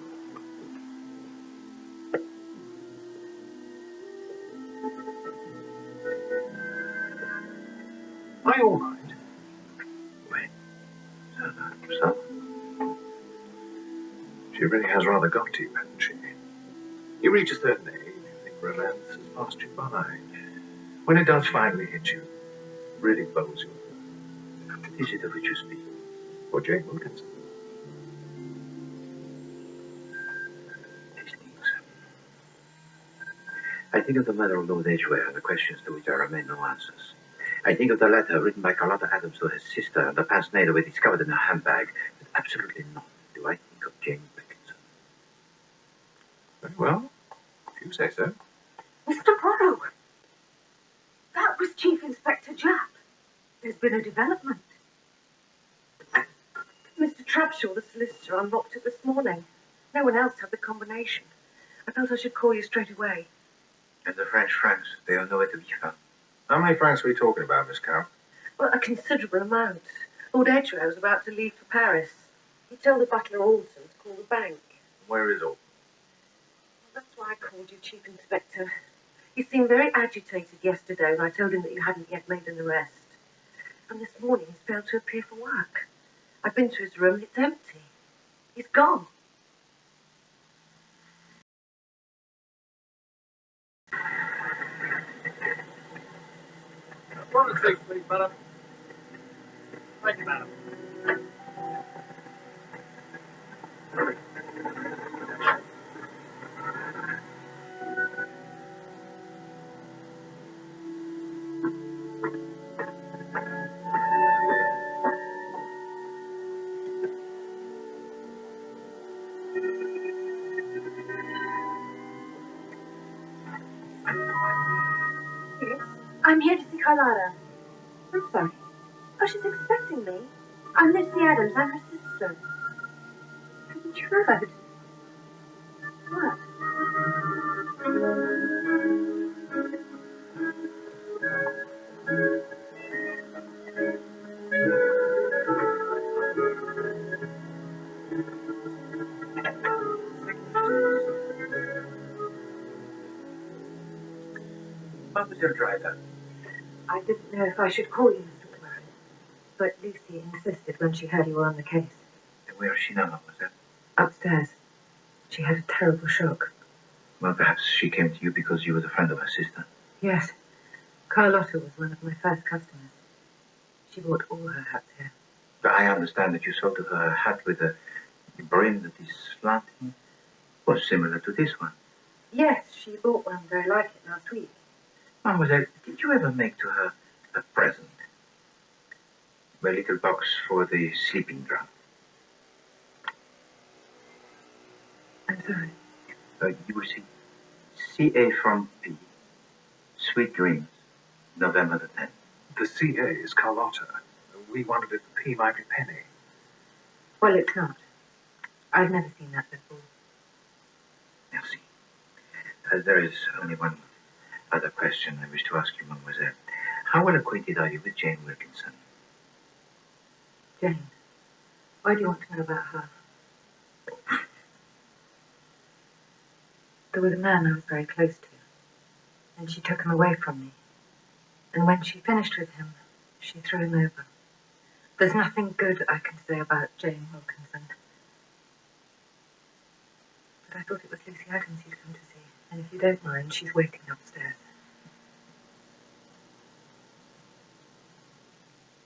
Are you all right? Wait. So? She really has rather got to you, hasn't she? You reach a certain age, you think romance has passed you by. When it does finally hit you, it really bows you. What is it of which you speak? Or Jane Wilkinson? I think of the murder of Lord Edgware and the questions to which there remain no answers. I think of the letter written by Carlotta Adams to her sister and the pince nez that were discovered in her handbag, but absolutely not do I think of Jane Wilkinson. Very well, if you say so. Mr. Poirot! That was Chief Inspector Japp. There's been a development. Mr. Trapshaw, the solicitor, unlocked it this morning. No one else had the combination. I felt I should call you straight away. And the French francs, they are nowhere to be found. How many francs are we talking about, Miss Carroll? Well, a considerable amount. Lord Edgware was about to leave for Paris. He told the butler Alton to call the bank. Where is all? That's why I called you, Chief Inspector. He seemed very agitated yesterday when I told him that you hadn't yet made an arrest. And this morning he's failed to appear for work. I've been to his room and it's empty. He's gone. One and six, please, madam. Thank you, madam. Yes, I'm here to see Carlotta. I'm sorry. Oh, she's expecting me. I'm Lucy Adams. I'm her sister. Haven't you heard? What? Mademoiselle Driver. I didn't know if I should call you Mr. Poirot, but Lucy insisted when she heard you were on the case. And where is she now, mademoiselle? Upstairs. She had a terrible shock. Well, perhaps she came to you because you were a friend of her sister. Yes. Carlotta was one of my first customers. She bought all her hats here. But I understand that you sold to her a hat with a brim that is slanting, or similar to this one. Yes, she bought one very like it last week. Mademoiselle, did you ever make to her a present? A little box for the sleeping draught. I'm sorry. You will see. C.A. from P. Sweet Dreams, November the 10th. The C.A. is Carlotta. We wondered if the P might be Penny. Well, it's not. I've never seen that before. Merci. There is only one other question I wish to ask you, mademoiselle. How well acquainted are you with Jane Wilkinson? Jane, why do you want to know about her? There was a man I was very close to, and she took him away from me. And when she finished with him, she threw him over. There's nothing good I can say about Jane Wilkinson. But I thought it was Lucy Adams you'd come to see. And if you don't mind, she's waiting upstairs.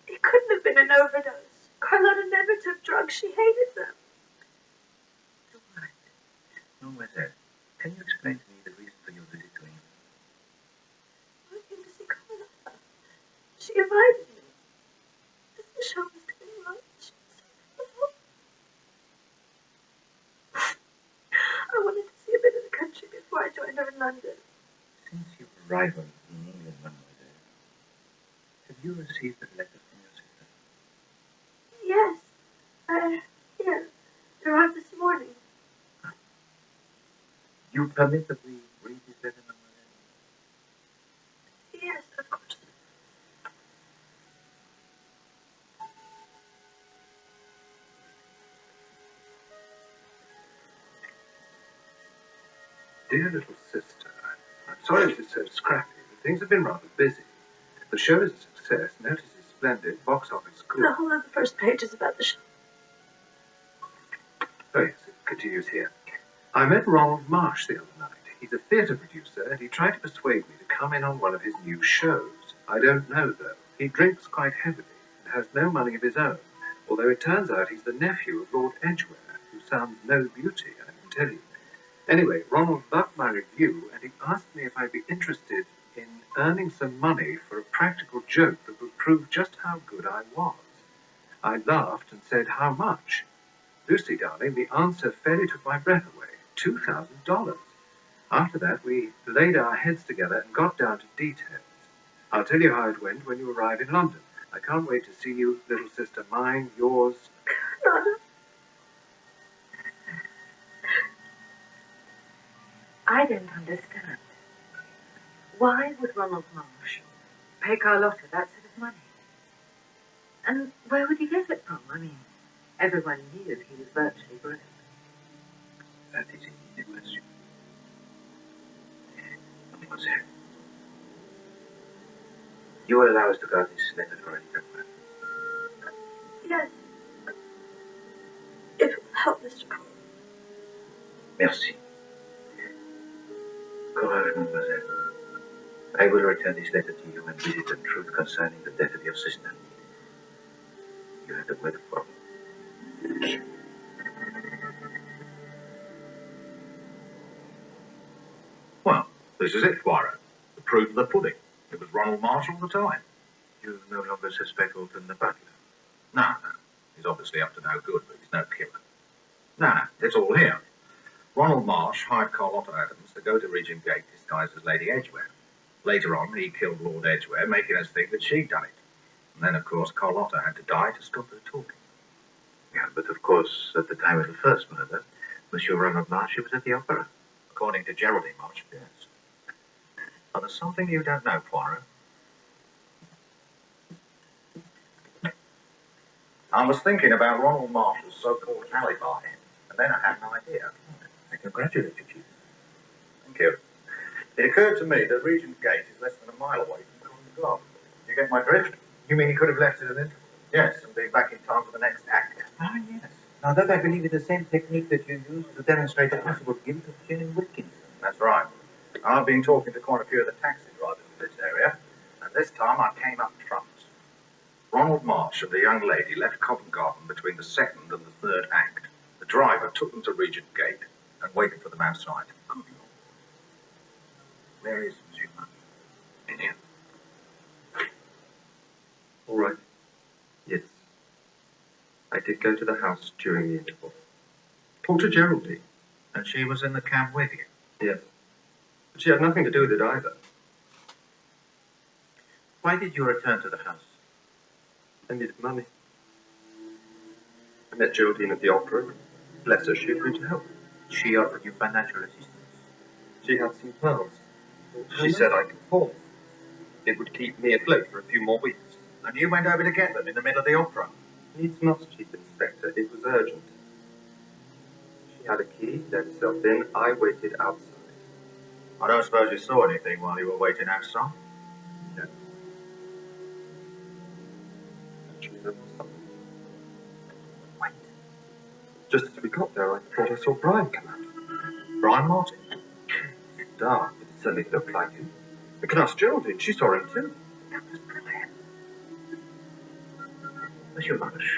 It couldn't have been an overdose. Carlotta never took drugs. She hated them. Mademoiselle, can you explain to me the reason for your visit to him? I came to see Carlotta. She invited me. The show was doing much. I wanted to see a bit of the country before I joined her in London. Since your arrival in England, mademoiselle, have you received a letter from your sister? Yes. Here. It arrived this morning. You permit that we read this letter, mademoiselle? Yes, of course. Dear little sister, I'm sorry this is so scrappy, but things have been rather busy. The show is a success, notice is splendid, box office good. The whole of the first page is about the show. Oh yes, it continues here. I met Ronald Marsh the other night. He's a theatre producer, and he tried to persuade me to come in on one of his new shows. I don't know, though. He drinks quite heavily and has no money of his own, although it turns out he's the nephew of Lord Edgware, who sounds no beauty, I can tell you. Anyway, Ronald loved my review, and he asked me if I'd be interested in earning some money for a practical joke that would prove just how good I was. I laughed and said, how much? Lucy, darling, the answer fairly took my breath away. $2,000. After that, we laid our heads together and got down to details. I'll tell you how it went when you arrive in London. I can't wait to see you, little sister mine, yours. Nana. I don't understand. Why would Ronald Marsh pay Carlotta that sort of money? And where would he get it from? I mean, everyone knew he was virtually broke. That is the question. Mademoiselle, you will allow us to guard this letter for any purpose? Yes. If it will help, Mr. Cole. Merci. Courage, mademoiselle. I will return this letter to you and visit the truth concerning the death of your sister. You have the word of God. Well, this is it, Poirot. The proof of the pudding. It was Ronald Marsh all the time. You no longer suspect Alton the butler? No. He's obviously up to no good, but he's no killer. No, it's all here. Ronald Marsh hired Carlotta Adams to go to Regent Gate disguised as Lady Edgware. Later on, he killed Lord Edgware, making us think that she'd done it. And then, of course, Carlotta had to die to stop her talking. Yeah, but of course, at the time of the first murder, Monsieur Ronald Marsh was at the opera. According to Geraldine Marsh, yes. But there's something you don't know, Poirot. I was thinking about Ronald Marsh's so-called alibi, and then I had an idea. I congratulate you, Chief. Thank you. It occurred to me that Regent Gate is less than a mile away from Covent Garden. You get my drift? You mean he could have left it at interval? Yes, and be back in time for the next act. Ah, yes. Now that, I believe, is the same technique that you used to demonstrate the possible guilt of Jane Wilkinson. That's right. I've been talking to quite a few of the taxi drivers in this area, and this time I came up trumps. Ronald Marsh and the young lady left Covent Garden between the second and the third act. The driver took them to Regent Gate and waited for them outside. Good Lord. Where is Monsieur Marsh? In here. All right. Yes. I did go to the house during the interval. Talked to Geraldine. And she was in the cab with you? Yes. But she had nothing to do with it either. Why did you return to the house? I needed money. I met Geraldine at the opera. Bless her, she agreed to help. She offered you financial assistance. She had some pearls. She said I could pawn. It would keep me afloat for a few more weeks. And you went over to get them in the middle of the opera? Needs must, Chief Inspector. It was urgent. She had a key, let herself in. I waited outside. I don't suppose you saw anything while you were waiting outside? No. Just as we got there, I thought I saw Brian come out. Brian Martin? Dark, but it certainly looked like him. We can ask Geraldine. She saw him too. That was Brian. Monsieur Marsh,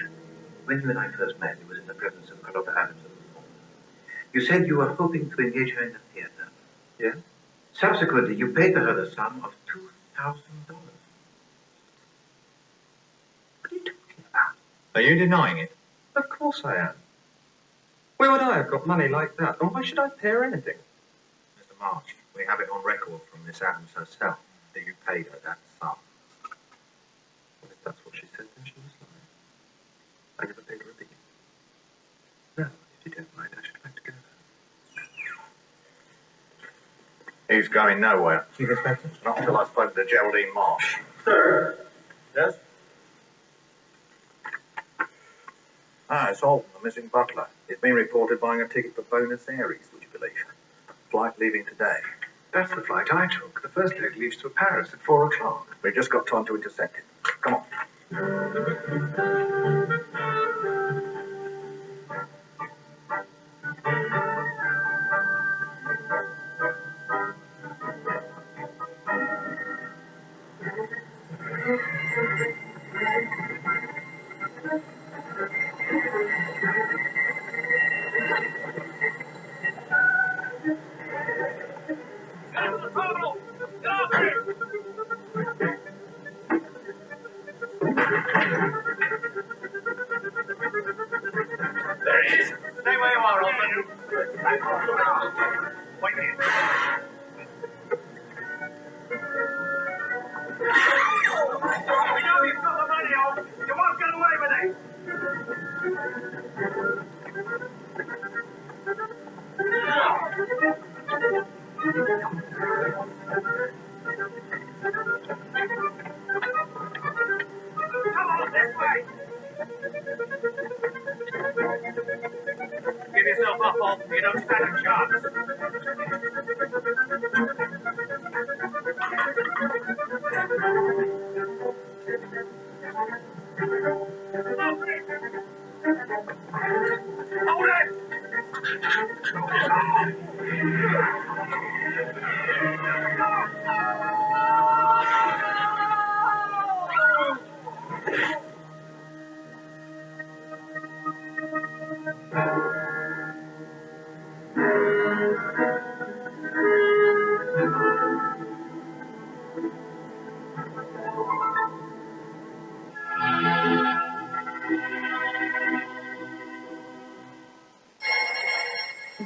when you and I first met, it was in the presence of Carlotta Adams of the Hall. You said you were hoping to engage her in the theatre. Yes? Subsequently, you paid her the sum of $2,000. What are you talking about? Are you denying it? Of course I am. Where would I have got money like that? And why should I pay her anything? Mr. Marsh, we have it on record from Miss Adams herself that you paid her that sum. Well, if that's what she said, then she was lying. I never paid her a penny. No, if you don't mind, I should like to go there. He's going nowhere. Chief Inspector? Not until I've spoken to Geraldine Marsh. Sir. Yes? Ah, it's Alton, the missing butler. He's been reported buying a ticket for Buenos Aires, would you believe? Flight leaving today. That's the flight I took. The first leg leaves to Paris at 4 o'clock. We've just got time to intercept it. Come on. There he is. Stay where you are, Alton. Wait here. We know you've got the money, Alton. You won't get away with it. Come on, this way. Give yourself up, Alton. You don't stand a chance. Hold it!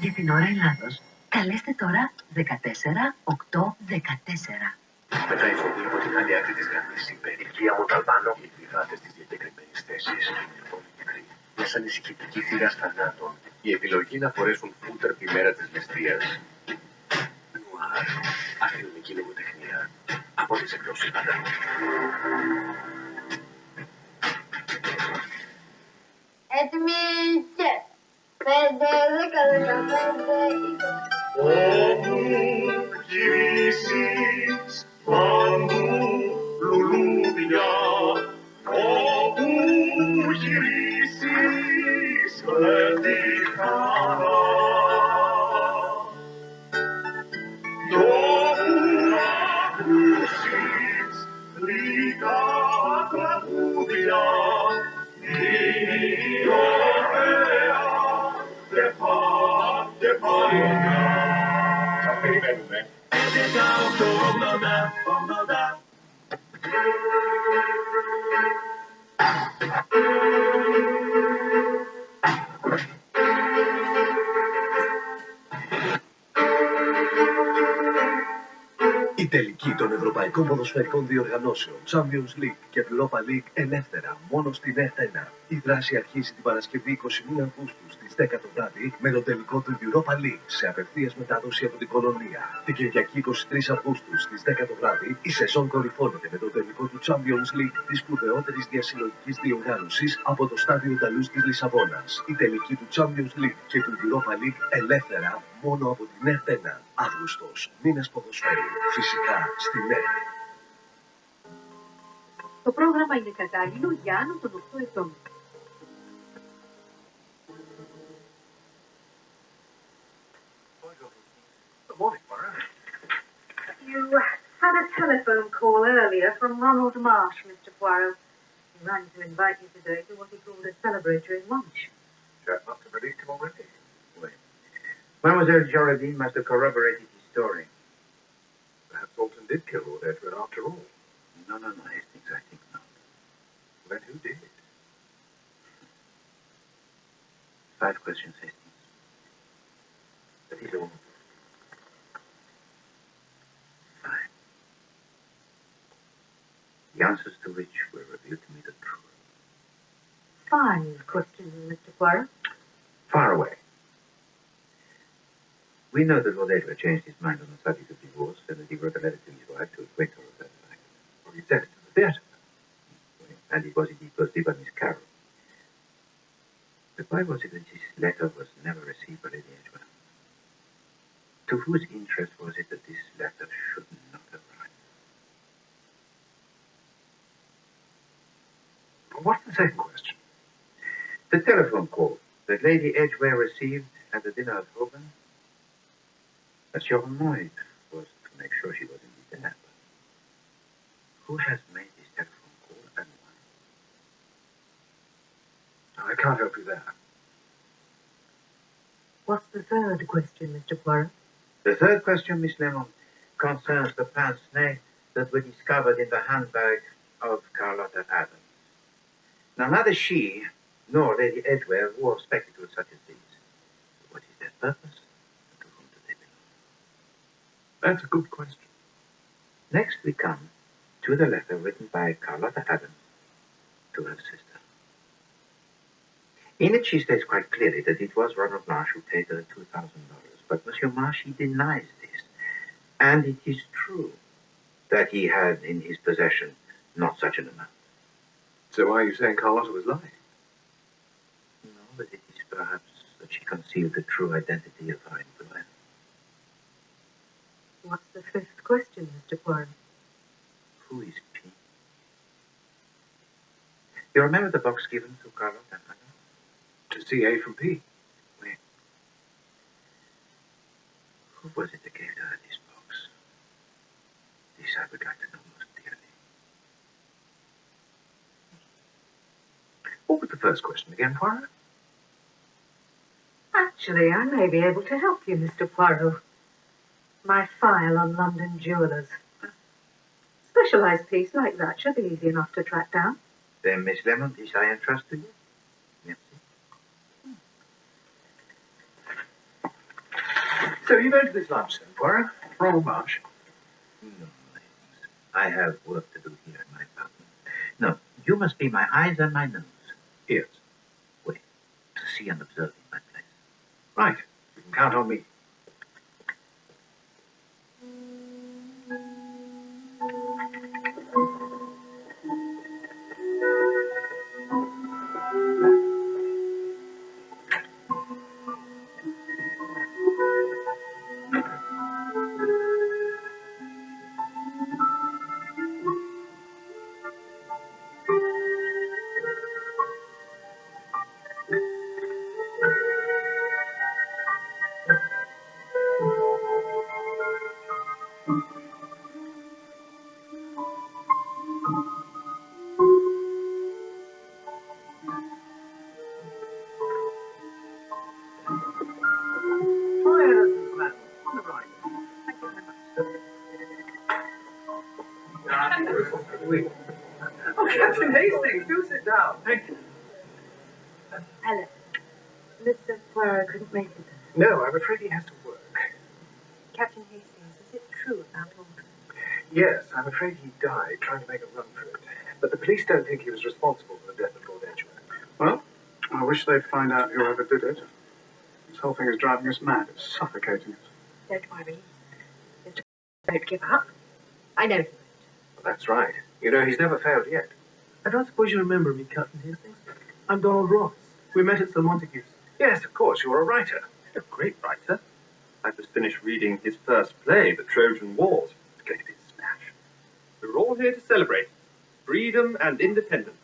Για την ώρα Ελλάδος, καλέστε τώρα 14 8 14. Μετά η φωνή από την άλλη άκρη της γραμμής είπε: «Οικία μου Ταλβάνο». Οι πηγάτες της διακεκριμένης θέσης. Μια ανησυχητική θύρα θανάτων. Η επιλογή να φορέσουν φούτερ τη μέρα της ληστείας. Νουάρ. Αστυνομική λογοτεχνία. Από τις εκδόσεις πάντα. Έτοιμοι και 5, 10, 15, 20. Όπου γυρίσεις παντού λουλούδια, όπου γυρίσεις πέφτει χαρά. Κι όπου ακούσεις γλυκά τραγούδια, είναι ωραία και παλιά. Σας περιμένουμε. 11, 8, 80. Η τελική των Ευρωπαϊκών Ποδοσφαιρικών Διοργανώσεων Champions League και Europa League ελεύθερα μόνο στην ΕΡΤ1. Η δράση αρχίζει την Παρασκευή 21 Αυγούστου στις 10 το βράδυ με το τελικό του Europa League σε απευθείας μετάδοση από την Κολονία. Την Κυριακή 23 Αυγούστου στις 10 το βράδυ η σεζόν κορυφώνεται με το τελικό του Champions League της σπουδαιότερης διασυλλογικής διοργάνωσης από το στάδιο Νταλούς της Λισαβόνας. Η τελική του Champions League και του Europa League ελεύθερα μόνο από την ΕΡΤ1. Αύγουστος, μήνας ποδοσφαίρου, φυσικά στην ΕΡΤ. Το πρόγραμμα είναι κατάλληλο για άνω των 8 ετών. telephone call earlier from Ronald Marsh, Mr. Poirot. He rang to invite you today to what he called a celebratory lunch. Jack must have released him already. Wait. Mademoiselle Joradine must have corroborated his story. Perhaps Alton did kill Lord Edward after all. No, Hastings, I think not. Then who did? 5 questions, Hastings. That is all. 5. The answers to which will reveal to me the truth. 5 questions, Mr. Poirot. Far away. We know that Lord Edward changed his mind on the subject of divorce and that he wrote a letter to his wife to acquaint her of that fact. Well, he sent it to the theatre. And it was indeed posted by Miss Carroll. But why was it that this letter was never received by Lady Edgeworth? To whose interest was it that this letter should not have arrived? What's the second question? The telephone call that Lady Edgware received at the dinner at Hogan. Monsieur Remoid was to make sure she was indeed there. Who has made this telephone call and why? I can't help you there. What's the third question, Mr. Poirot? The third question, Miss Lemon, concerns the pince-nez that were discovered in the handbag of Carlotta Adams. Now, neither she nor Lady Edgware wore spectacles such as these. What is their purpose? And to whom do they belong? That's a good question. Next we come to the letter written by Carlotta Adams to her sister. In it she states quite clearly that it was Ronald Marsh who paid her $2,000. But Monsieur Marsh, he denies this. And it is true that he had in his possession not such an amount. So why are you saying Carlotta was lying? No, but it is perhaps that she concealed the true identity of her employer. What's the fifth question, Mr. Poirot? Who is P? You remember the box given to Carlotta? To see A from P. Wait. Who was it that gave her this box? This I would like to know most dearly. What was the first question again, Poirot? Actually, I may be able to help you, Mr. Poirot. My file on London jewellers. Specialised piece like that should be easy enough to track down. Then, Miss Lemon, this I entrust to you. Merci. So you go to this lunch then, Poirot? Ronald Marsh? No, I have work to do here in my apartment. No, you must be my eyes and my nose. Ears. Wait, to see and observe in my place. Right. You can count on me. Oh, Captain Hastings, do sit down. Thank you. Hello. Mr. Poirot couldn't make it. No, I'm afraid he has to work. Captain Hastings, is it true about Alton? Yes, I'm afraid he died trying to make a run for it. But the police don't think he was responsible for the death of Lord Edgeworth. Well, I wish they'd find out whoever did it. This whole thing is driving us mad. It's suffocating us. Don't worry. Don't give up. I know. Well, that's right. You know, he's never failed yet. I don't suppose you remember me, Captain Hastings. I'm Donald Ross. We met at Sir Montague's. Yes, of course, you're a writer. A great writer. I've just finished reading his first play, The Trojan Wars. It's going to be a smash. We're all here to celebrate freedom and independence.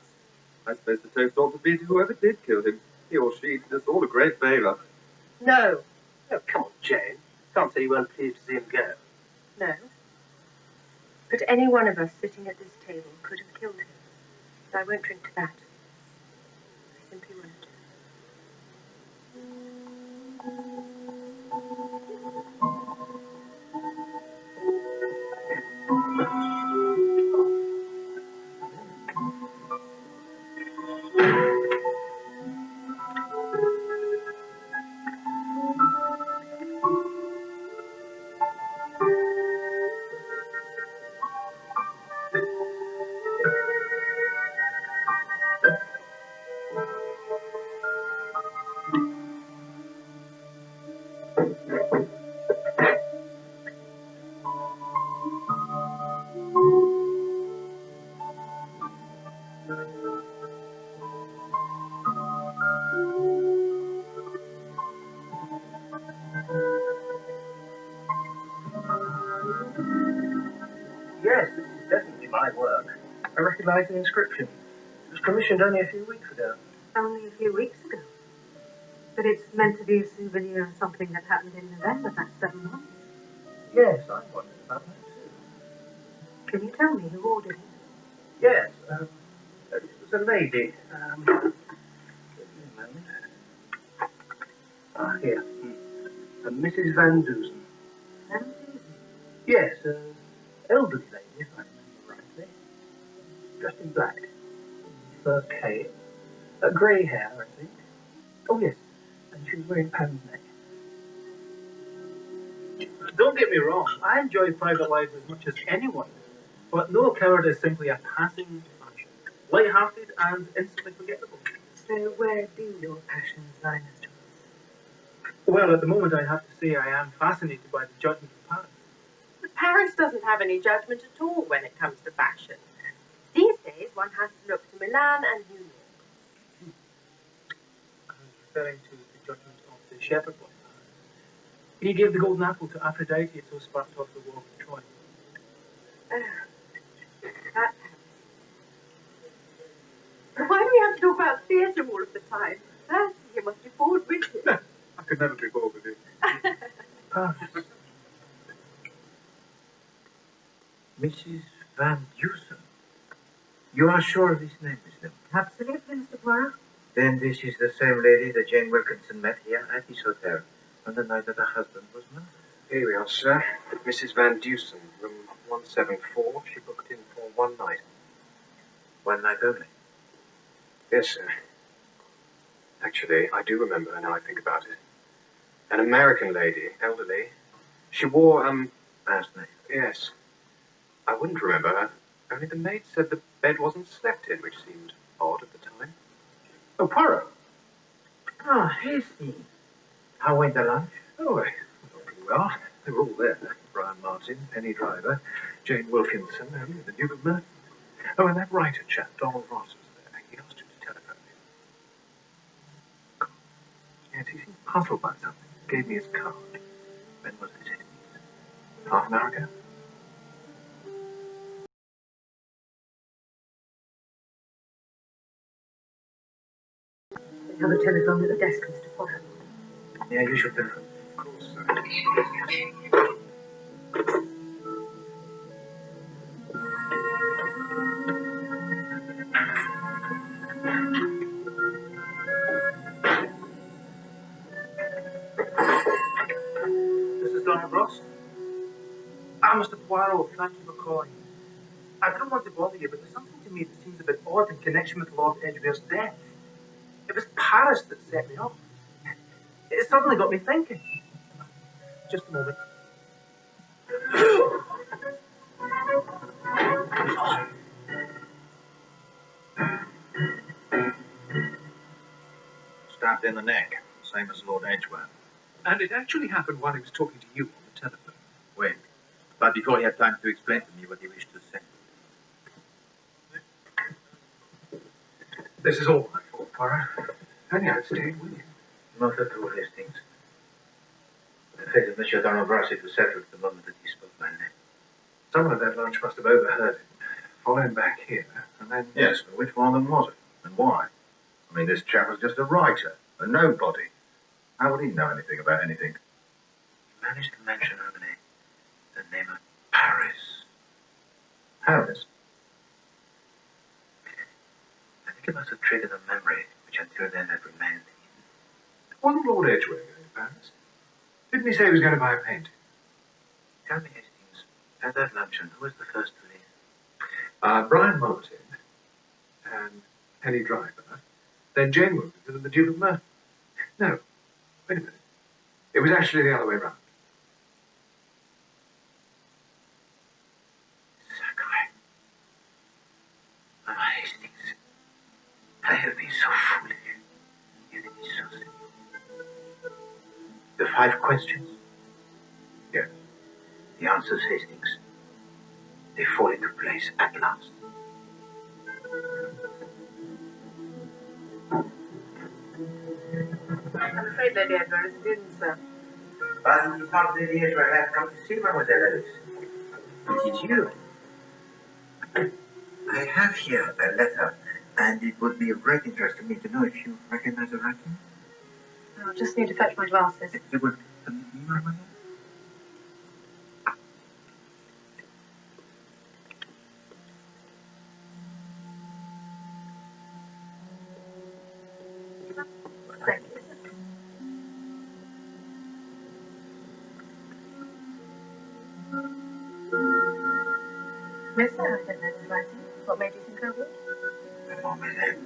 I suppose the toast ought to be to whoever did kill him. He or she did us all a great favour. No. Oh, come on, Jane. Can't say you weren't pleased to see him go. No. But Any one of us sitting at this table could have killed him. But I won't drink to that. I simply won't. Yes, this is definitely my work. I recognise the inscription. It was commissioned only a few weeks ago. Only a few weeks ago. But it's meant to be a souvenir of something that happened in November. That's 7 months. Yes, I wondered about that too. Can you tell me who ordered it? Yes, it was a lady. Give me a moment. Here. Mrs. Van Dusen. Van Dusen? Yes, elderly lady, if I remember rightly. Dressed in black. Fur cape. Grey hair, I think. Oh, yes. And she was wearing pince nez. Don't get me wrong. I enjoy private life as much as anyone. But no coward is simply a passing fashion. Light-hearted and instantly forgettable. So where do your passions lie, Mr. Ross? Well, at the moment I have to say I am fascinated by the judgment of Paris. But Paris doesn't have any judgment at all when it comes to fashion. These days, one has to look to Milan and New York. I was referring to the judgment of the shepherd boy. He gave the golden apple to Aphrodite, so sparked off the war of Troy. That Why do we have to talk about theatre all of the time? You must be bored with it. No, I could never be bored with it. Mrs. Van Dusen. You are sure of this name, Miss Lim? Absolutely, Mr. Poirot. Then this is the same lady that Jane Wilkinson met here at this hotel on the night that her husband was murdered. Here we are, sir. Mrs. Van Dusen, room 174. She booked in for one night. One night only? Yes, sir. Actually, I do remember her now I think about it. An American lady, elderly. She wore, Last night? Yes. I wouldn't remember her. Only the maid said the bed wasn't slept in, which seemed odd at the time. Oh, Poirot. Ah, Hasty. How went the lunch? Oh, pretty well. They were all there. Brian Martin, Penny Driver, Jane Wilkinson, and the Duke of Merton. Oh, and that writer chap, Donald Ross, was there. He asked you to telephone him. Yes, he seemed puzzled by something. Gave me his card. When was it? Half an hour ago. We have a telephone at the desk, Mr. Poirot. Yeah, you should telephone. Of course, sir. This is Donald Ross. Mr. Poirot, thank you for calling. I don't want to bother you, but there's something to me that seems a bit odd in connection with Lord Edgeware's death. It was Paris that set me off. It suddenly got me thinking. Just a moment. Stabbed in the neck, same as Lord Edgware. And it actually happened while he was talking to you on the telephone. When? But before he had time to explain to me what he wished to say. This is all my fault, Poirot. Only I'd stayed with you. Not at all, Hastings. The fate of Monsieur Donald Ross, it was settled the moment that he spoke my name. Someone at that lunch must have overheard him. Followed him back here, and then... Yes, but which one of them was it? And why? I mean, this chap was just a writer, a nobody. How would he know anything about anything? He managed to mention the name of Paris. Paris? I think it must have triggered a memory which until then had remained. Wasn't Lord Edgware going to Paris? Didn't he say he was going to buy a painting? Tell me, Hastings, at that luncheon, who was the first to leave? Brian Martin and Penny Driver, then Jane Wilkinson and the Duke of Merton. No, wait a minute. It was actually the other way round. Hastings, I have been so foolish. Yet it is so simple. The 5 questions? Yes. The answers, Hastings, they fall into place at last. I'm afraid Lady Edgware isn't in, sir. But he thought Lady Edgware had come to see Mademoiselle Alice. It is you. I have here a letter, and it would be of great interest to me to know if you recognize the writing. I'll just need to fetch my glasses. You would permit me, Mademoiselle? Thank you. Miss, I don't know this writing. What made you think I would? Mademoiselle,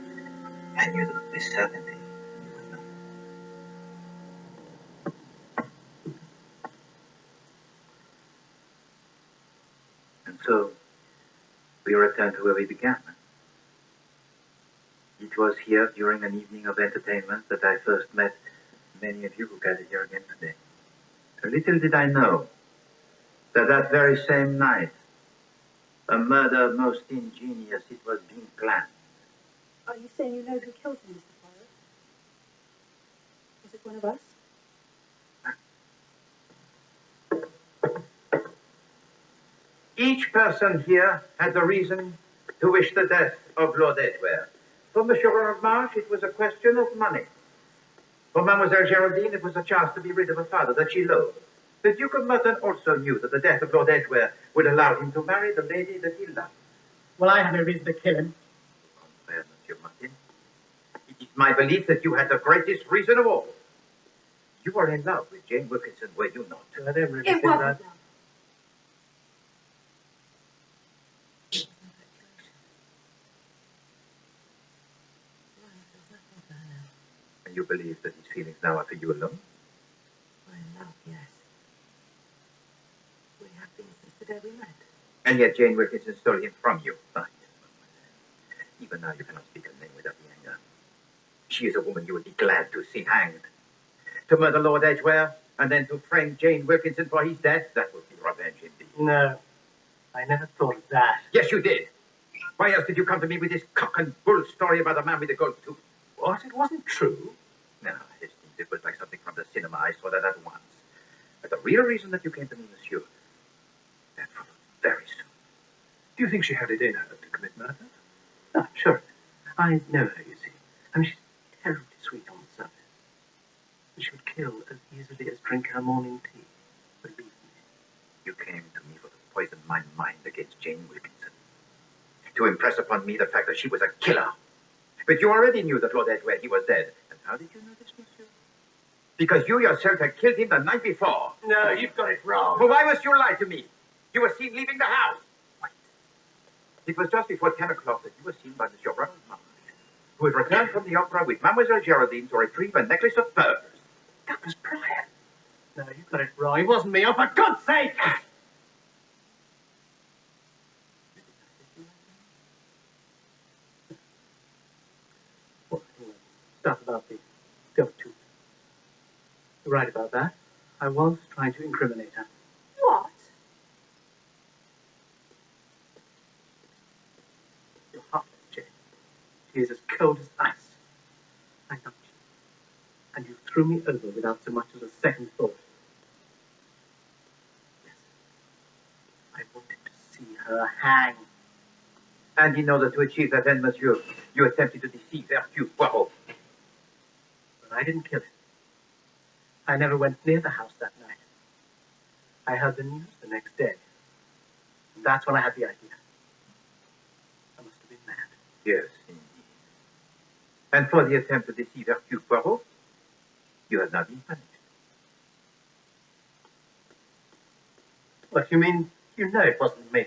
I knew that with certainty you would know. And so, we return to where we began. It was here during an evening of entertainment that I first met many of you who gathered here again today. Little did I know that that very same night, a murder most ingenious, it was being planned. Are you saying you know who killed him, Mr. Poirot? Was it one of us? Each person here had a reason to wish the death of Lord Edgware. For Monsieur Marsh, it was a question of money. For Mademoiselle Geraldine, it was a chance to be rid of a father that she loathed. The Duke of Merton also knew that the death of Lord Edgware would allow him to marry the lady that he loved. Well, I had no reason to kill him. Well, Monsieur Martin, it is my belief that you had the greatest reason of all. You were in love with Jane Wilkinson, were you not? I don't really It think wasn't that. love. And you believe that his feelings now are for you alone? We're in love, yes. We have been since the day we met. And yet Jane Wilkinson stole him from you. Ah, yes, mademoiselle. Even now you cannot speak her name without the anger. She is a woman you would be glad to see hanged. To murder Lord Edgware, and then to frame Jane Wilkinson for his death, that would be revenge indeed. No, I never thought of that. Yes, you did. Why else did you come to me with this cock and bull story about the man with the gold tooth? What? It wasn't true. No, Hastings, it was like something from the cinema. I saw that at once. But the real reason that you came to me, monsieur, that followed very soon. Do you think she had it in her to commit murder? Ah, sure. I know her, you see. I mean, she's terribly sweet on the surface. And she would kill as easily as drink her morning tea. Believe me. You came to me for to poison my mind against Jane Wilkinson. To impress upon me the fact that she was a killer. But you already knew that Lord Edgware, he was dead. And how did you know this, monsieur? Because you yourself had killed him the night before. No, you've got it wrong. Well, why must you lie to me? You were seen leaving the house. What? It was just before 10 o'clock that you were seen by Monsieur Ronald Marsh, who had returned from the opera with Mademoiselle Geraldine to retrieve a necklace of pearls. That was Brian. No, you've got it wrong. It wasn't me. Oh, for God's sake! Well, anyway, stuff about the goat tooth. You're right about that. I was trying to incriminate her. What? You're heartless, Jane. She is as cold as ice. I loved you. And you threw me over without so much as a second thought. Yes. I wanted to see her hang. And in order to achieve that end, monsieur, you attempted to deceive Hercule Poirot. But I didn't kill him. I never went near the house that night. I heard the news the next day. And that's when I had the idea. Yes, indeed. And for the attempt to deceive Hercule Poirot, you have not been punished. What, you mean you know it wasn't me?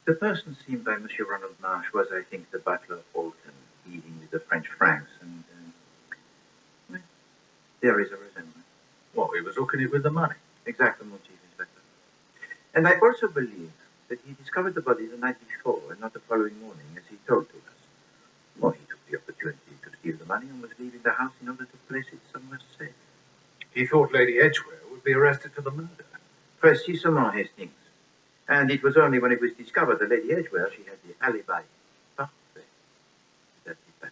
The person seen by Monsieur Ronald Marsh was, I think, the butler Alton, eating with the French francs, and well, there is a resemblance. Well, he was hooking it with the money. Exactly, mon chief inspector. And I also believe that he discovered the body the night before and not the following morning, as he told to us. Well, he took the opportunity to steal the money and was leaving the house in order to place it somewhere safe. He thought Lady Edgware would be arrested for the murder. Precisement, Hastings. And it was only when it was discovered that Lady Edgware, she had the alibi. Parfait. That's it.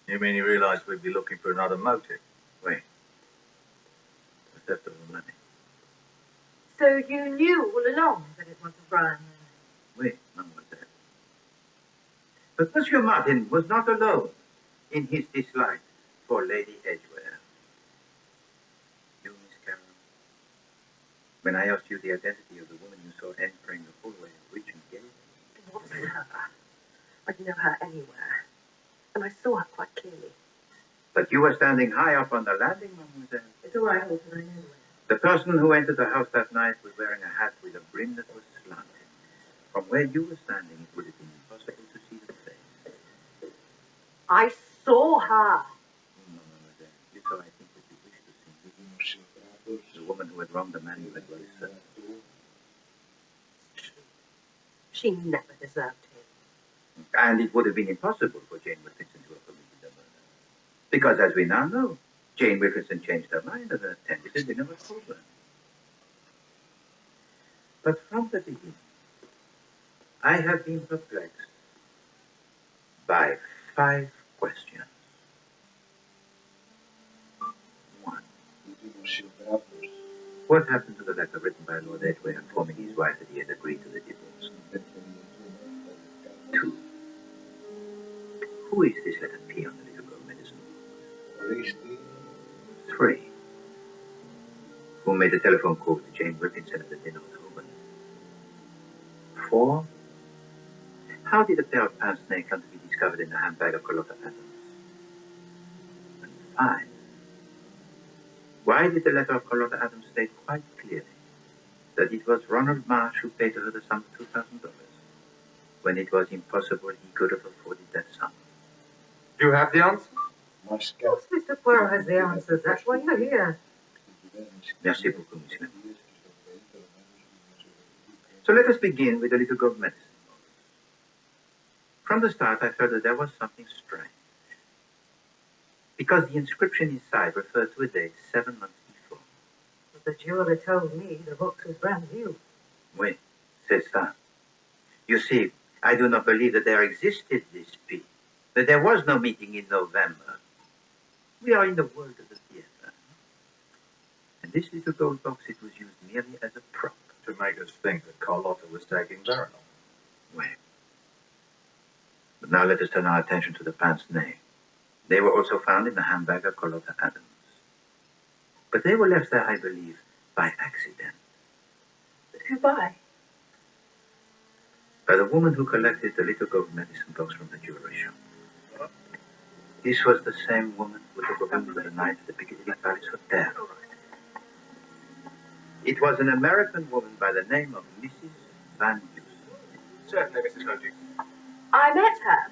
You mean he realized we'd be looking for another motive? Oui. The theft of the money. So you knew all along that it wasn't Brian? Oui, mademoiselle. But Monsieur Martin was not alone in his dislike for Lady Edgware. You, Miss Carroll, when I asked you the identity of the woman you saw entering the hallway of Regent Gate. It wasn't her. I didn't know her anywhere. And I saw her quite clearly. But you were standing high up on the landing, mademoiselle. It's all right, Alton, I know where. The person who entered the house that night was wearing a hat with a brim that was slanted. From where you were standing, it would have been impossible to see the face. I saw her. No, mademoiselle. You saw, I think, what you wished to see. The woman who had wronged the man you had well served. She never deserved him. And it would have been impossible for Jane Wilkinson to have committed the murder. Because, as we now know, Jane Wilkinson changed her mind and attended the dinner with Colburn. But from the beginning, I have been perplexed by 5 questions. 1. What happened to the letter written by Lord Edgware informing his wife that he had agreed to the divorce? 2. Who is this letter P on the little girl medicine? Kristy. 3. Who made a telephone call to Jane Wilkinson at the dinner with Holborn? 4. How did a pair of pince-nez come to be discovered in the handbag of Carlotta Adams? And 5. Why did the letter of Carlotta Adams state quite clearly that it was Ronald Marsh who paid her the sum of $2,000, when it was impossible he could have afforded that sum? Do you have the answer? Of course, Mr. Poirot has the answers. That's why you're here. Merci beaucoup, monsieur. So let us begin with the little gold medicine. From the start, I felt that there was something strange. Because the inscription inside referred to a date 7 months before. But the jeweler told me the box was brand new. Oui, c'est ça. You see, I do not believe that there existed this P, that there was no meeting in November. We are in the world of the theater. And this little gold box, it was used merely as a prop. To make us think that Carlotta was taking Veronal. Oui. But now let us turn our attention to the pince-nez. They were also found in the handbag of Carlotta Adams. But they were left there, I believe, by accident. But who by? By the woman who collected the little gold medicine box from the jewelry shop. This was the same woman who took a room for the night at the Piccadilly Palace Hotel. It was an American woman by the name of Mrs. Van Dusen. Certainly, Mrs. Van Dusen. I met her.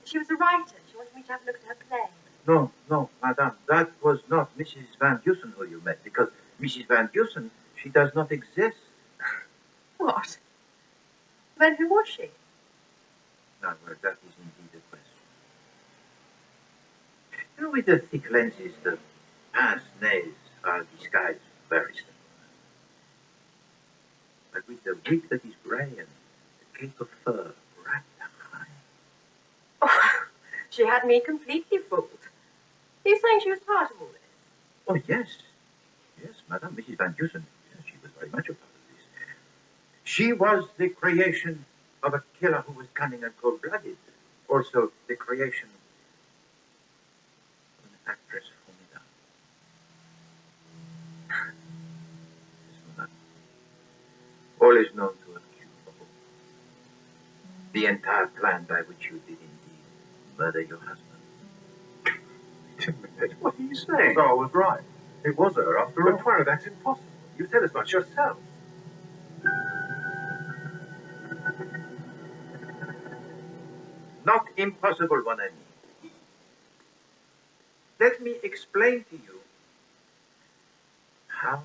She was a writer. She wanted me to have a look at her play. No, madame, that was not Mrs. Van Dusen who you met, because Mrs. Van Dusen, she does not exist. What? Then who was she? No, well, that is indeed a question. You know, with the thick lenses, the pince-nez are disguised very simple. But with the wig that is grey and the cape of fur wrapped high. Oh, she had me completely fooled. Are you saying she was part of all this? Oh, yes. Yes, Madame, Mrs. Van Dusen. Yes, she was very much a part of this. She was the creation of a killer who was cunning and cold-blooded. Also, the creation of an actress formidable. Yes, Madame. All is known to Hercule Poirot. the entire plan by which you did indeed murder your husband. What are you saying? So I was right. It was her after all. But Poirot, that's impossible. You said as much yourself. Not impossible, mon ami. Let me explain to you how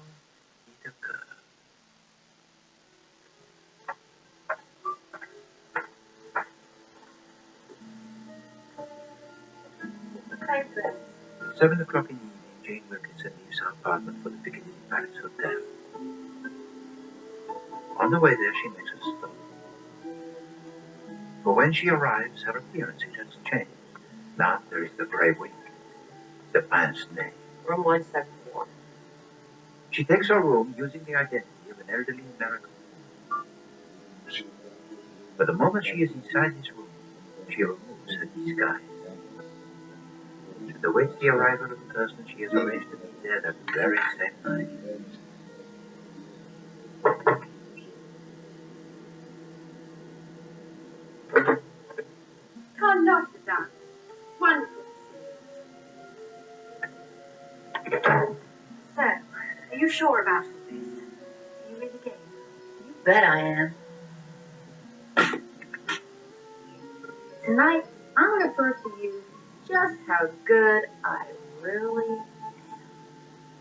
it occurred. Thanks, sir. 7 o'clock in the evening, Jane Wilkinson leaves her apartment for the Piccadilly Palace Hotel. On the way there, she makes a stop. For when she arrives, her appearance has changed. Now there is the grey wig, the pince nez. Room 171. She takes her room using the identity of an elderly American woman. But the moment she is inside this room, she removes her disguise. And awaits the arrival of the person she has arranged to meet there that very same night. Carlotta, darling. Wonderful. So, are you sure about all this? Are you really game? You bet I am. Tonight, I'm going to prove to you just how good I really am.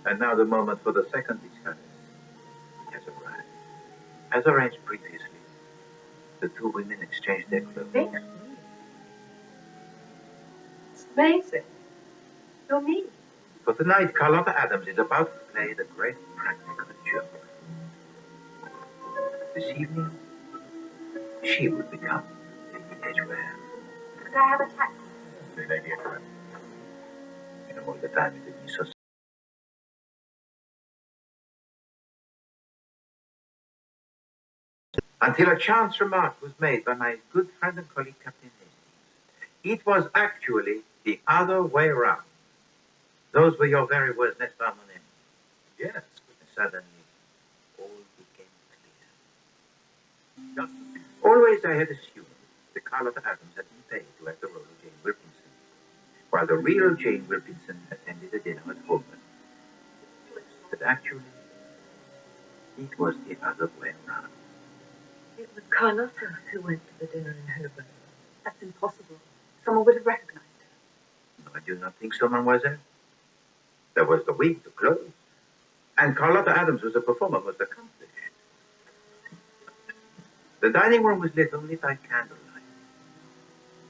And now the moment for the second disguise has arrived. As arranged previously, the two women exchange their clothes. It's amazing. You're me. For tonight, Carlotta Adams is about to play the great practical joke. This evening, she will become Lady Edgware. Could I have a taxi? Lady Edgware. In all the time it is so until a chance remark was made by my good friend and colleague, Captain Hastings. It was actually the other way round. Those were your very words, n'est-ce pas, mon ami? Yes. And suddenly, all became clear. Always I had assumed that Carlotta Adams had been paid to act the role of Jane Wilkinson, while the real Jane Wilkinson attended a dinner at Holborn. But actually, it was the other way round. It was Carlotta who went to the dinner in Holborn. That's impossible. Someone would have recognized her. No, I do not think so, mademoiselle. There was the wig, the clothes. And Carlotta Adams was a performer most accomplished. The dining room was lit only by candlelight.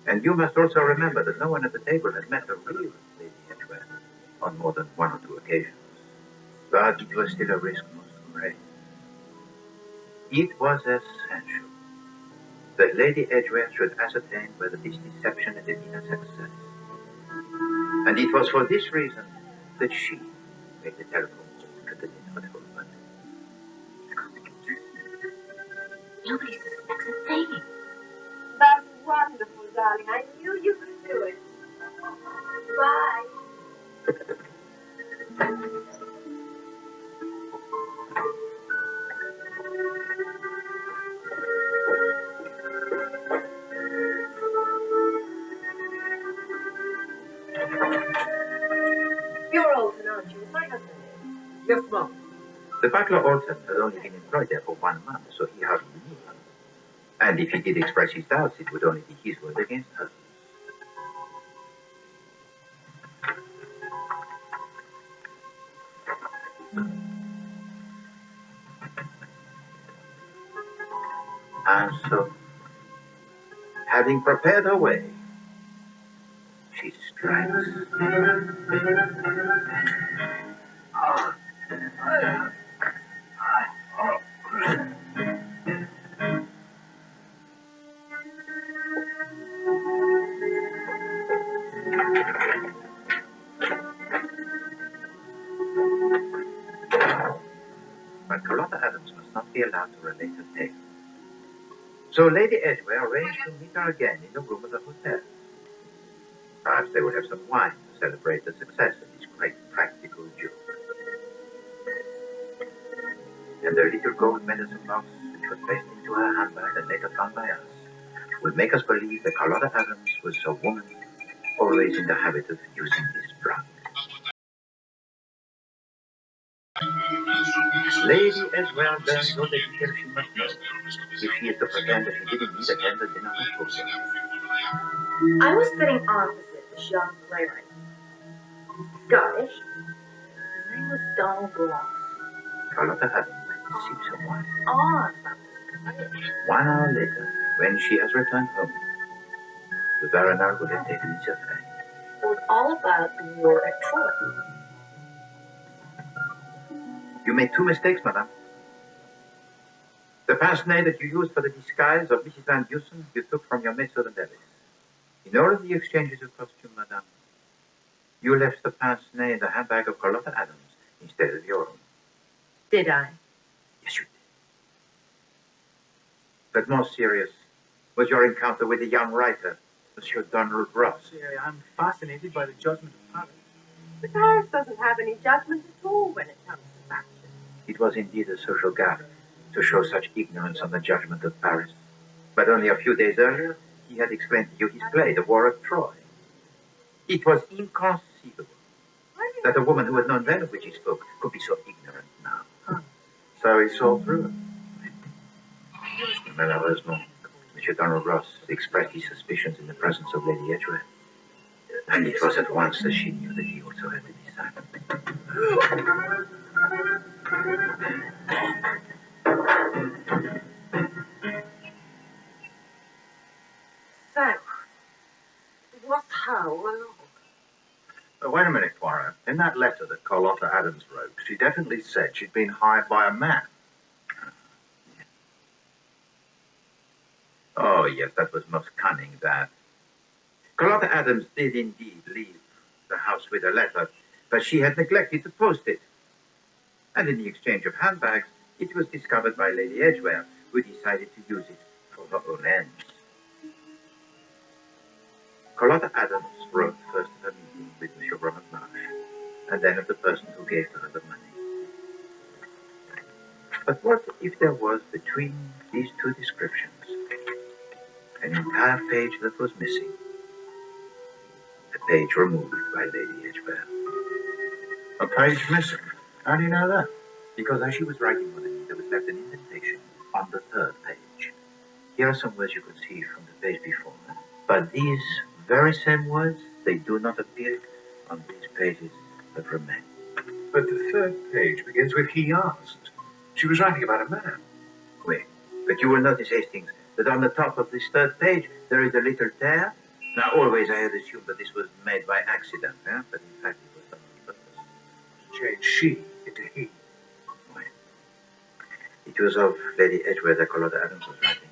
And you must also remember that no one at the table had met the real Lady Edgware on more than one or two occasions. But it was still a risk most great. It was essential that Lady Edgware should ascertain whether this deception had been a success. And it was for this reason that she made the telephone call to the dinner at Holborn. Nobody suspects a thing. That's wonderful, darling. I knew you could do it. Bye. You're Alton, aren't you? Is my husband in? Yes, Mom. The butler Alton had only been employed there for 1 month, so he hardly knew her. And if he did express his doubts, it would only be his word against hers. And so, having prepared her way, she strikes. But Carlotta Adams must not be allowed to relate her tale. So Lady Edgware arranged to meet her again in the room of the hotel. Perhaps they would have some wine to celebrate the success of this great practical joke. And their little gold medicine box, which was placed into her handbag and later found by us, will make us believe that Carlotta Adams was a woman always in the habit of using this drug. Lady Edwell learns all the details she must know. If she is to pretend that she didn't need a candle dinner with Fulton. I was sitting opposite this young playwright. Scottish. His name was Donald Ross. Carlotta Adams went to see someone. On. 1 hour later, when she has returned home, the Baronet would have taken his effect. It was all about the war at Troy. You made 2 mistakes, madame. The pince-nez that you used for the disguise of Mrs. Van Dusen, you took from your maid servant Alice. In all of the exchanges of costume, madame, you left the pince-nez in the handbag of Carlotta Adams instead of your own. Did I? Yes, you did. But more serious was your encounter with the young writer, Monsieur Donald Ross. I'm fascinated by the judgment of Paris. But Paris doesn't have any judgment at all when it comes to fashion. It was indeed a social gaffe to show such ignorance on the judgment of Paris. But only a few days earlier, he had explained to you his play, The War of Troy. It was inconceivable that a woman who had known then of which he spoke could be so ignorant now. So he saw through it. Malheureusement, Monsieur Donald Ross expressed his suspicions in the presence of Lady Edgware. And it was at once that she knew that he also had to be silent. So, what's her all along? Wait a minute, Poirot. In that letter that Carlotta Adams wrote, she definitely said she'd been hired by a man. Oh, yes, that was most cunning, that. Carlotta Adams did indeed leave the house with a letter, but she had neglected to post it. And in the exchange of handbags, it was discovered by Lady Edgware, who decided to use it for her own ends. Carlotta Adams wrote first of her meeting with Monsieur Ronald Marsh, and then of the person who gave her the money. But what if there was between these 2 descriptions an entire page that was missing? A page removed by Lady Edgware. A page missing? How do you know that? Because as she was writing on it, there was left an indentation on the 3rd page. Here are some words you could see from the page before. But these very same words, they do not appear on these pages that remain. But the 3rd page begins with "he asked." She was writing about a man. Wait, but you will notice, Hastings, that on the top of this 3rd page, there is a little tear. Now, always I had assumed that this was made by accident, but in fact it was done on purpose. Changed "she" into "he." Wait. It was of Lady Edgware that Carlotta Adams was writing.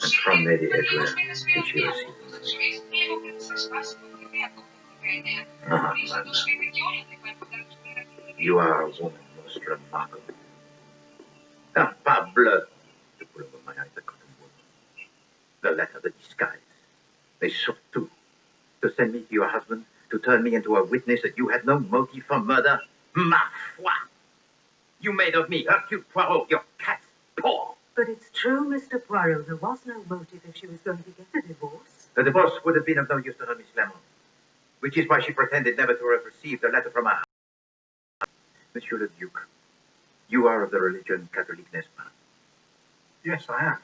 And from Lady Edgware did she receive the Ah, madame. You are a woman most remarkable. Ah, parbleu! To pull over my eyes the cotton wool. The letter, the disguise. Mais surtout, to send me to your husband, to turn me into a witness that you had no motive for murder. Ma foi! You made of me Hercule Poirot, your cat's paw. But it's true, Mr. Poirot. There was no motive if she was going to get a divorce. The divorce would have been of no use to her, Miss Lemon. Which is why she pretended never to have received a letter from her husband. Monsieur le Duc, you are of the religion Catholic, n'est-ce pas? Yes, I am.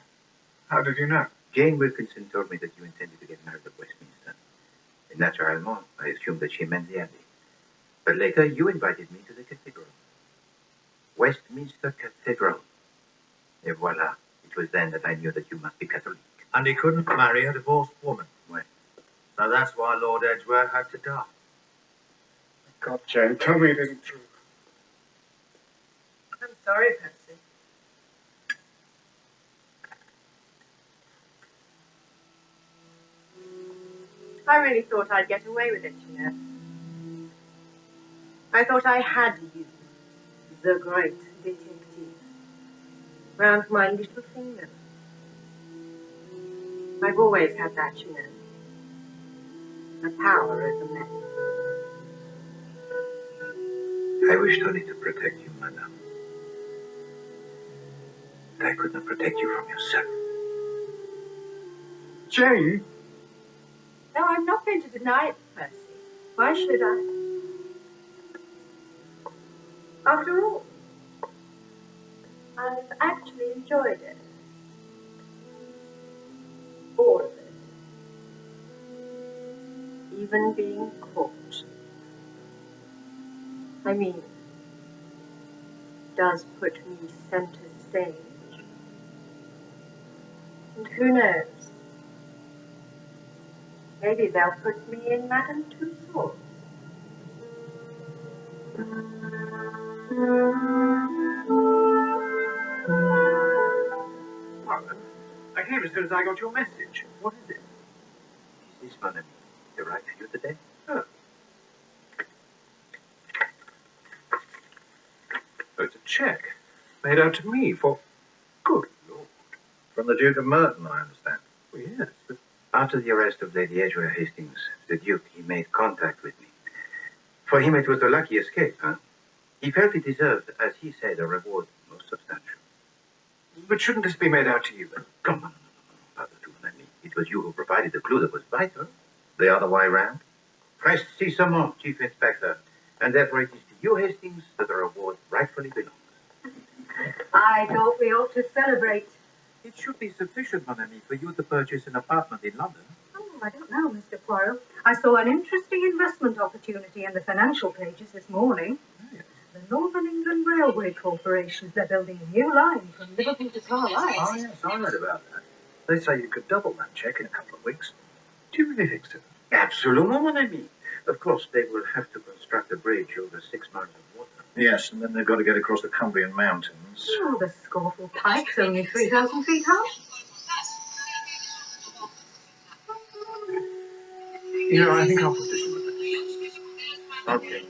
How did you know? Jane Wilkinson told me that you intended to get married at Westminster. And naturellement, I assumed that she meant the Abbey. But later, you invited me to the cathedral. Westminster Cathedral. Et voilà. It was then that I knew that you must be Catholic. And he couldn't marry a divorced woman. Well, So that's why Lord Edgware had to die. God, Jane, tell me it isn't true. I'm sorry, Patsy. I really thought I'd get away with it, you know. I thought I had you, the great detective, round my little finger. I've always had that, you know. A power over men. I wished only to protect you, madame. But I could not protect you from yourself. Jane? No, I'm not going to deny it, Percy. Why should I? After all, I've actually enjoyed it. All of it. Even being caught. I mean, does put me center stage. And who knows? Maybe they'll put me in Madame Tussauds. Marlon, I came as soon as I got your message. What is it? Is this money arrived for you today? Oh. Oh, it's a cheque made out to me for... Good Lord. From the Duke of Merton, I understand. Well, yes, but... After the arrest of Lady Edgware Hastings, the Duke, he made contact with me. For him, it was a lucky escape, huh? He felt he deserved, as he said, a reward most substantial. But shouldn't this be made out to you, then? Come on, Father Tumanami. It was you who provided the clue that was vital. The other way round. Press Cicamon, Chief Inspector. And therefore it is to you, Hastings, that the reward rightfully belongs. I thought we ought to celebrate. It should be sufficient, mon ami, for you to purchase an apartment in London. Oh, I don't know, Mr. Poirot. I saw an interesting investment opportunity in the financial pages this morning. Oh, yes. The Northern England Railway Corporation. They're building a new line from Liverpool to Carlisle. Oh, yes, I read about that. They say you could double that cheque in a couple of weeks. Do you really think so? Absolutely, mon ami. Of course, they will have to construct a bridge over 6 miles of water. Yes, and then they've got to get across the Cumbrian Mountains. Oh, the Scorful Pike's only 3,000 feet high. You know, I think I'll put this in the... Okay.